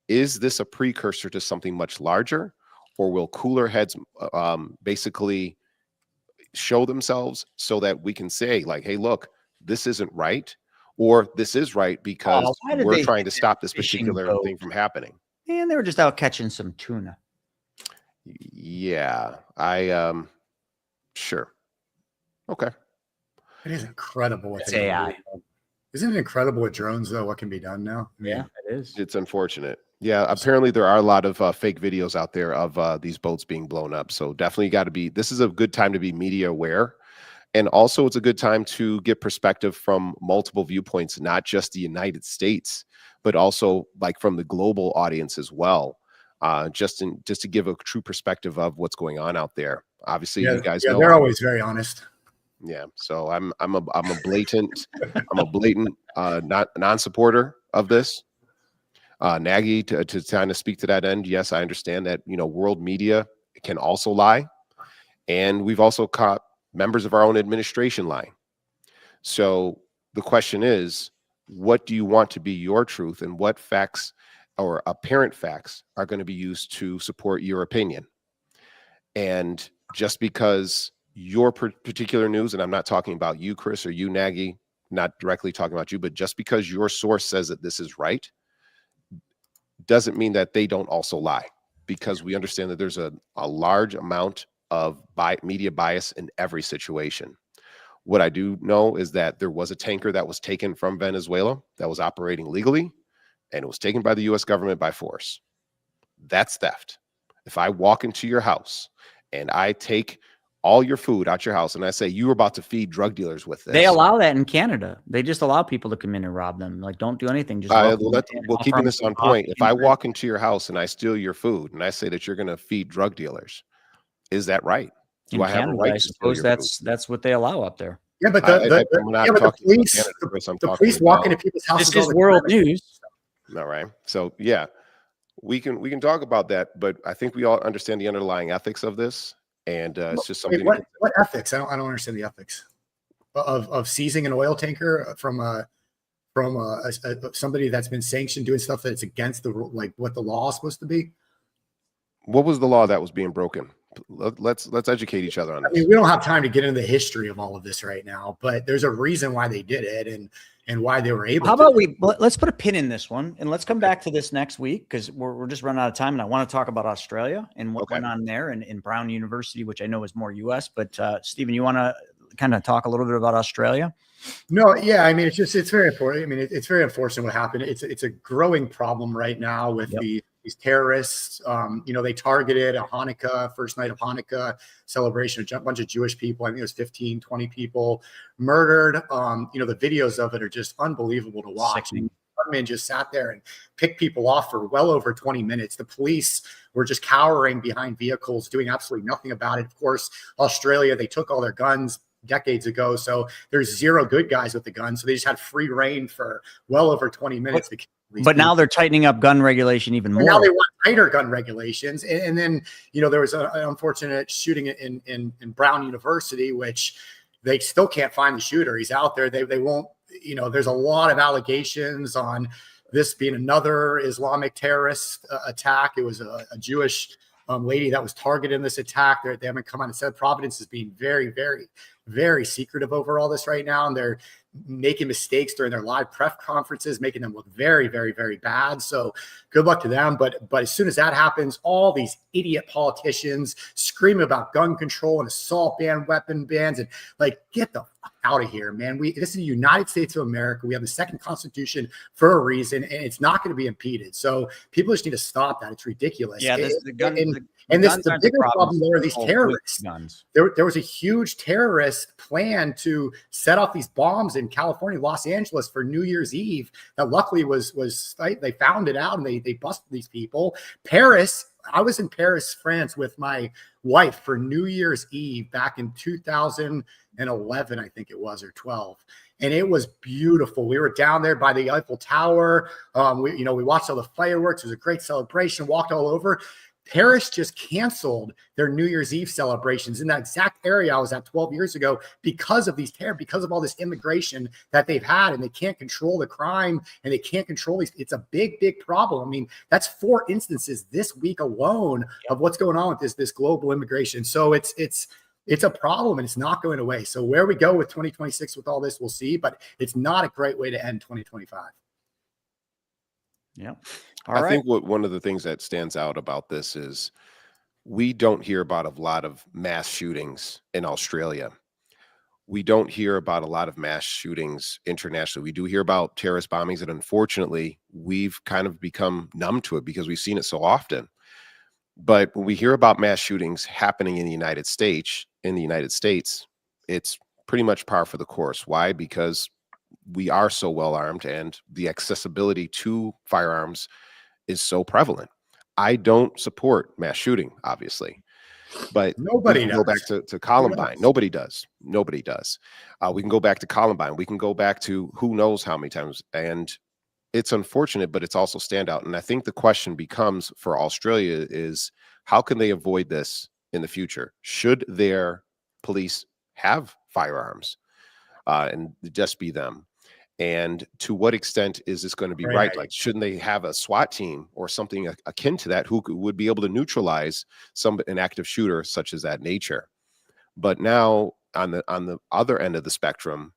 Speaker 2: Is this a precursor to something much larger, or will cooler heads basically show themselves so that we can say, like, hey, look, this isn't right, or this is right because we're trying to stop this particular thing from happening?
Speaker 1: And they were just out catching some tuna.
Speaker 2: Yeah, sure. Okay.
Speaker 11: It is incredible what
Speaker 1: it's AI.
Speaker 11: Isn't it incredible with drones, though, what can be done now? I mean,
Speaker 1: yeah, it is.
Speaker 2: It's unfortunate. Yeah, apparently there are a lot of fake videos out there of these boats being blown up. So definitely got to be, this is a good time to be media aware. And also it's a good time to get perspective from multiple viewpoints, not just the United States, but also like from the global audience as well. Just to give a true perspective of what's going on out there. Obviously, you guys know
Speaker 11: they're always very honest.
Speaker 2: Yeah, so I'm a blatant non-supporter of this. Nagy, to kind of speak to that end, yes, I understand that, you know, world media can also lie, and we've also caught members of our own administration lying. So the question is, what do you want to be your truth, and what facts or apparent facts are going to be used to support your opinion? And just because your particular news, and I'm not talking about you, Chris, or you, Nagy, not directly talking about you, but just because your source says that this is right, doesn't mean that they don't also lie, because we understand that there's a large amount of media bias in every situation. What I do know is that there was a tanker that was taken from Venezuela that was operating legally, and it was taken by the U.S. government by force. That's theft. If I walk into your house and I take all your food out your house and I say you were about to feed drug dealers with this.
Speaker 1: They allow that in Canada. They just allow people to come in and rob them. Like, don't do anything. Just
Speaker 2: well, keeping this on point, if I walk into your house and I steal your food and I say that you're going to feed drug dealers, is that right? Do I have a right? I
Speaker 1: suppose that's what they allow up there.
Speaker 11: Yeah, but the police walk into people's houses.
Speaker 1: This is world news.
Speaker 2: All right. So yeah, we can talk about that, but I think we all understand the underlying ethics of this, and it's just something.
Speaker 11: Wait, what ethics? I don't understand the ethics of seizing an oil tanker from somebody that's been sanctioned doing stuff that's against the what the law is supposed to be.
Speaker 2: What was the law that was being broken? Let's educate each other on this.
Speaker 11: I mean, we don't have time to get into the history of all of this right now, but there's a reason why they did it and why they were able.
Speaker 1: How about let's put a pin in this one and let's come back to this next week, because we're just running out of time, and I want to talk about Australia and what went on there in Brown University, which I know is more U.S. But Stephen, you want to kind of talk a little bit about Australia?
Speaker 11: No, yeah, I mean, it's very important. I mean, it's very unfortunate what happened. It's a growing problem right now with these terrorists. They targeted a Hanukkah, first night of Hanukkah celebration, a bunch of Jewish people. I think it was 15, 20 people murdered. The videos of it are just unbelievable to watch. Gunmen just sat there and picked people off for well over 20 minutes. The police were just cowering behind vehicles, doing absolutely nothing about it. Of course, Australia, they took all their guns decades ago, so there's zero good guys with the guns, so they just had free reign for well over 20 minutes.
Speaker 1: But now they're tightening up gun regulation even more.
Speaker 11: Now they want tighter gun regulations, and then there was an unfortunate shooting in Brown University, which they still can't find the shooter. He's out there. They won't. There's a lot of allegations on this being another Islamic terrorist attack. It was a Jewish lady that was targeted in this attack. They haven't come out and said. Providence is being very, very, very secretive over all this right now, and they're making mistakes during their live press conferences, making them look very, very, very bad. So good luck to them. But as soon as that happens, all these idiot politicians screaming about gun control and assault ban, weapon bans, and get the fuck out of here, man. This is the United States of America. We have the second Constitution for a reason, and it's not going to be impeded. So people just need to stop that. It's ridiculous.
Speaker 1: Yeah,
Speaker 11: the bigger problem there are these terrorists. There was a huge terrorist plan to set off these bombs in California, Los Angeles for New Year's Eve. That luckily was they found it out and they busted these people. Paris I was in Paris, France with my wife for New Year's Eve back in 2011, I think it was, or 12. And it was beautiful. We were down there by the Eiffel Tower. We watched all the fireworks. It was a great celebration, walked all over. Paris just canceled their New Year's Eve celebrations in that exact area I was at 12 years ago because of because of all this immigration that they've had, and they can't control the crime and they can't control these. It's a big, big problem. I mean, that's 4 instances this week alone of what's going on with this global immigration. So it's a problem, and it's not going away. So where we go with 2026 with all this, we'll see, but it's not a great way to end 2025.
Speaker 1: Yeah.
Speaker 2: I think one of the things that stands out about this is we don't hear about a lot of mass shootings in Australia. We don't hear about a lot of mass shootings internationally. We do hear about terrorist bombings, and unfortunately, we've kind of become numb to it because we've seen it so often. But when we hear about mass shootings happening in the United States, it's pretty much par for the course. Why? Because we are so well armed, and the accessibility to firearms is so prevalent. I don't support mass shooting, obviously, but
Speaker 11: nobody does.
Speaker 2: Go back to Columbine. Nobody does. We can go back to Columbine. We can go back to who knows how many times. And it's unfortunate, but it's also standout. And I think the question becomes for Australia is, how can they avoid this in the future? Should their police have firearms and just be them? And to what extent is this going to be right? Like, shouldn't they have a SWAT team or something akin to that who would be able to neutralize an active shooter such as that nature? But now on the other end of the spectrum,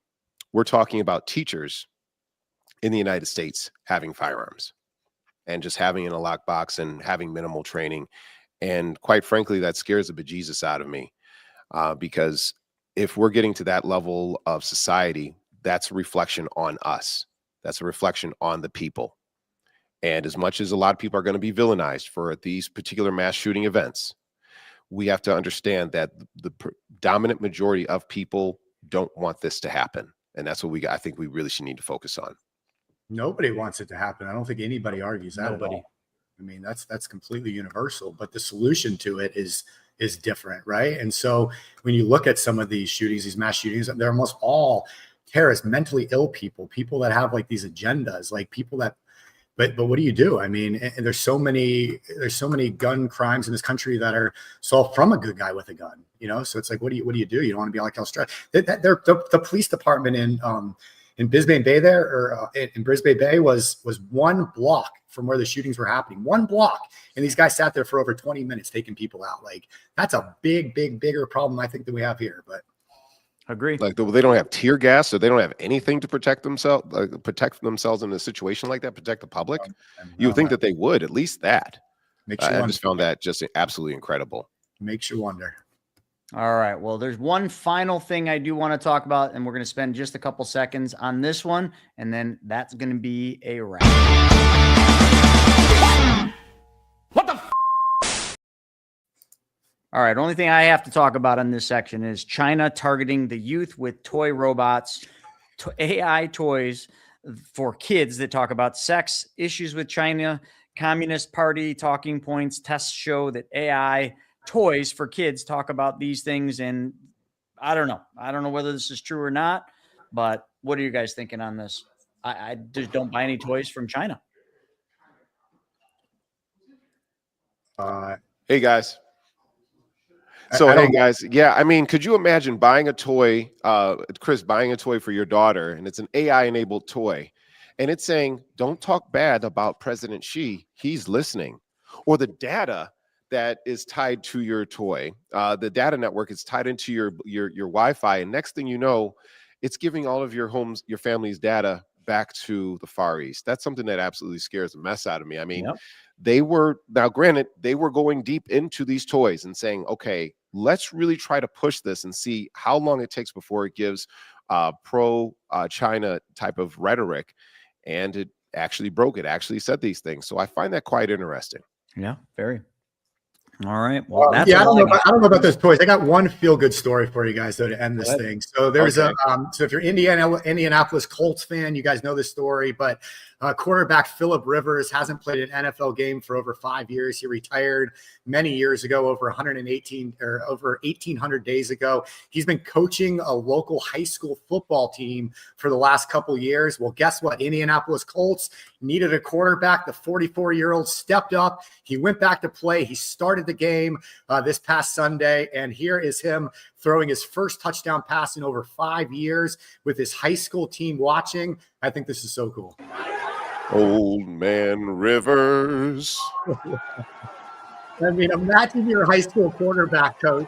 Speaker 2: we're talking about teachers in the United States having firearms and just having in a lockbox and having minimal training. And quite frankly, that scares the bejesus out of me because if we're getting to that level of society, that's a reflection on us. That's a reflection on the people. And as much as a lot of people are going to be villainized for these particular mass shooting events, we have to understand that the dominant majority of people don't want this to happen. And that's what I think we really should need to focus on.
Speaker 11: Nobody wants it to happen. I don't think anybody argues that at all. I mean, that's completely universal, but the solution to it is different, right? And so when you look at some of these shootings, these mass shootings, they're almost all terrorists, mentally ill people that have like these agendas, like people that, but what do you do? I mean, and there's so many gun crimes in this country that are solved from a good guy with a gun, So it's like, what do you do? You don't want to be like Australia. The police department in Brisbane Bay in Brisbane Bay was 1 block from where the shootings were happening, 1 block. And these guys sat there for over 20 minutes taking people out. Like, that's a bigger problem, I think, that we have here. But
Speaker 1: agree.
Speaker 2: Like they don't have tear gas, or they don't have anything to protect themselves in a situation like that, protect the public. You would think that they would, at least that. I just found that just absolutely incredible.
Speaker 11: Makes you wonder.
Speaker 1: All right. Well, there's one final thing I do want to talk about, and we're going to spend just a couple seconds on this one, and then that's going to be a wrap. What the f? All right. Only thing I have to talk about in this section is China targeting the youth with toy robots, AI toys for kids that talk about sex, issues with China, Communist Party talking points. Tests show that AI toys for kids talk about these things. And I don't know whether this is true or not, but what are you guys thinking on this? I just don't buy any toys from China.
Speaker 2: Hey guys. So, hey guys, yeah, I mean, could you imagine buying a toy, Chris, buying a toy for your daughter, and it's an AI-enabled toy, and it's saying, don't talk bad about President Xi, he's listening. Or the data that is tied to your toy, the data network is tied into your Wi-Fi, and next thing you know, it's giving all of your family's data back to the Far East. That's something that absolutely scares the mess out of me. I mean, granted, they were going deep into these toys and saying, okay, let's really try to push this and see how long it takes before it gives pro-China type of rhetoric. And it actually broke. It actually said these things. So I find that quite interesting.
Speaker 1: Yeah, very. All right. Well,
Speaker 11: I don't know about those toys. I got one feel-good story for you guys, though, to end this thing. So there's so if you're Indianapolis Colts fan, you guys know this story, but Quarterback Phillip Rivers hasn't played an NFL game for over 5 years. He retired many years ago, over 1,800 days ago. He's been coaching a local high school football team for the last couple of years. Well, guess what? Indianapolis Colts needed a quarterback. The 44-year-old stepped up. He went back to play. He started the game this past Sunday, and here is him throwing his first touchdown pass in over 5 years with his high school team watching. I think this is so cool.
Speaker 2: Old man Rivers.
Speaker 11: I mean, imagine your high school quarterback coach,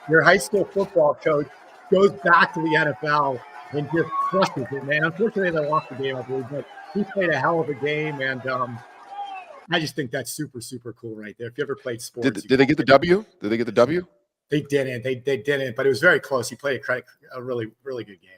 Speaker 11: your high school football coach goes back to the NFL and just crushes it, man. Unfortunately, they lost the game, I believe, but he played a hell of a game, and I just think that's super, super cool right there. If you ever played sports.
Speaker 2: Did they get the W? Did they get the W?
Speaker 11: They didn't. They didn't, but it was very close. He played a really, really good game.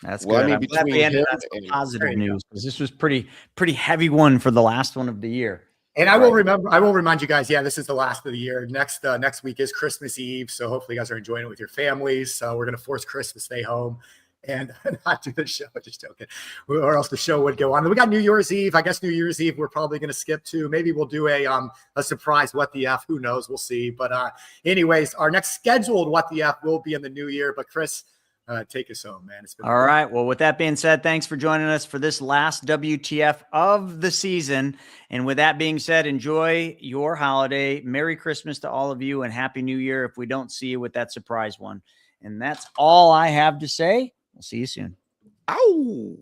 Speaker 1: That's
Speaker 2: well,
Speaker 1: good.
Speaker 2: I mean,
Speaker 1: I'm glad we ended on some positive news, because this was pretty heavy one for the last one of the year.
Speaker 11: And I will remind you guys, this is the last of the year. Next week is Christmas Eve, so hopefully you guys are enjoying it with your families. So we're going to force Chris to stay home and not do the show. Just joking. Or else the show would go on. We got New Year's Eve. I guess New Year's Eve we're probably going to skip to. Maybe we'll do a surprise What the F. Who knows? We'll see. But anyways, our next scheduled What the F will be in the new year. But Chris, take us home, man. It's been
Speaker 1: all right. Well, with that being said, thanks for joining us for this last WTF of the season. And with that being said, enjoy your holiday. Merry Christmas to all of you, and Happy New Year if we don't see you with that surprise one. And that's all I have to say. We'll see you soon.
Speaker 2: Ow!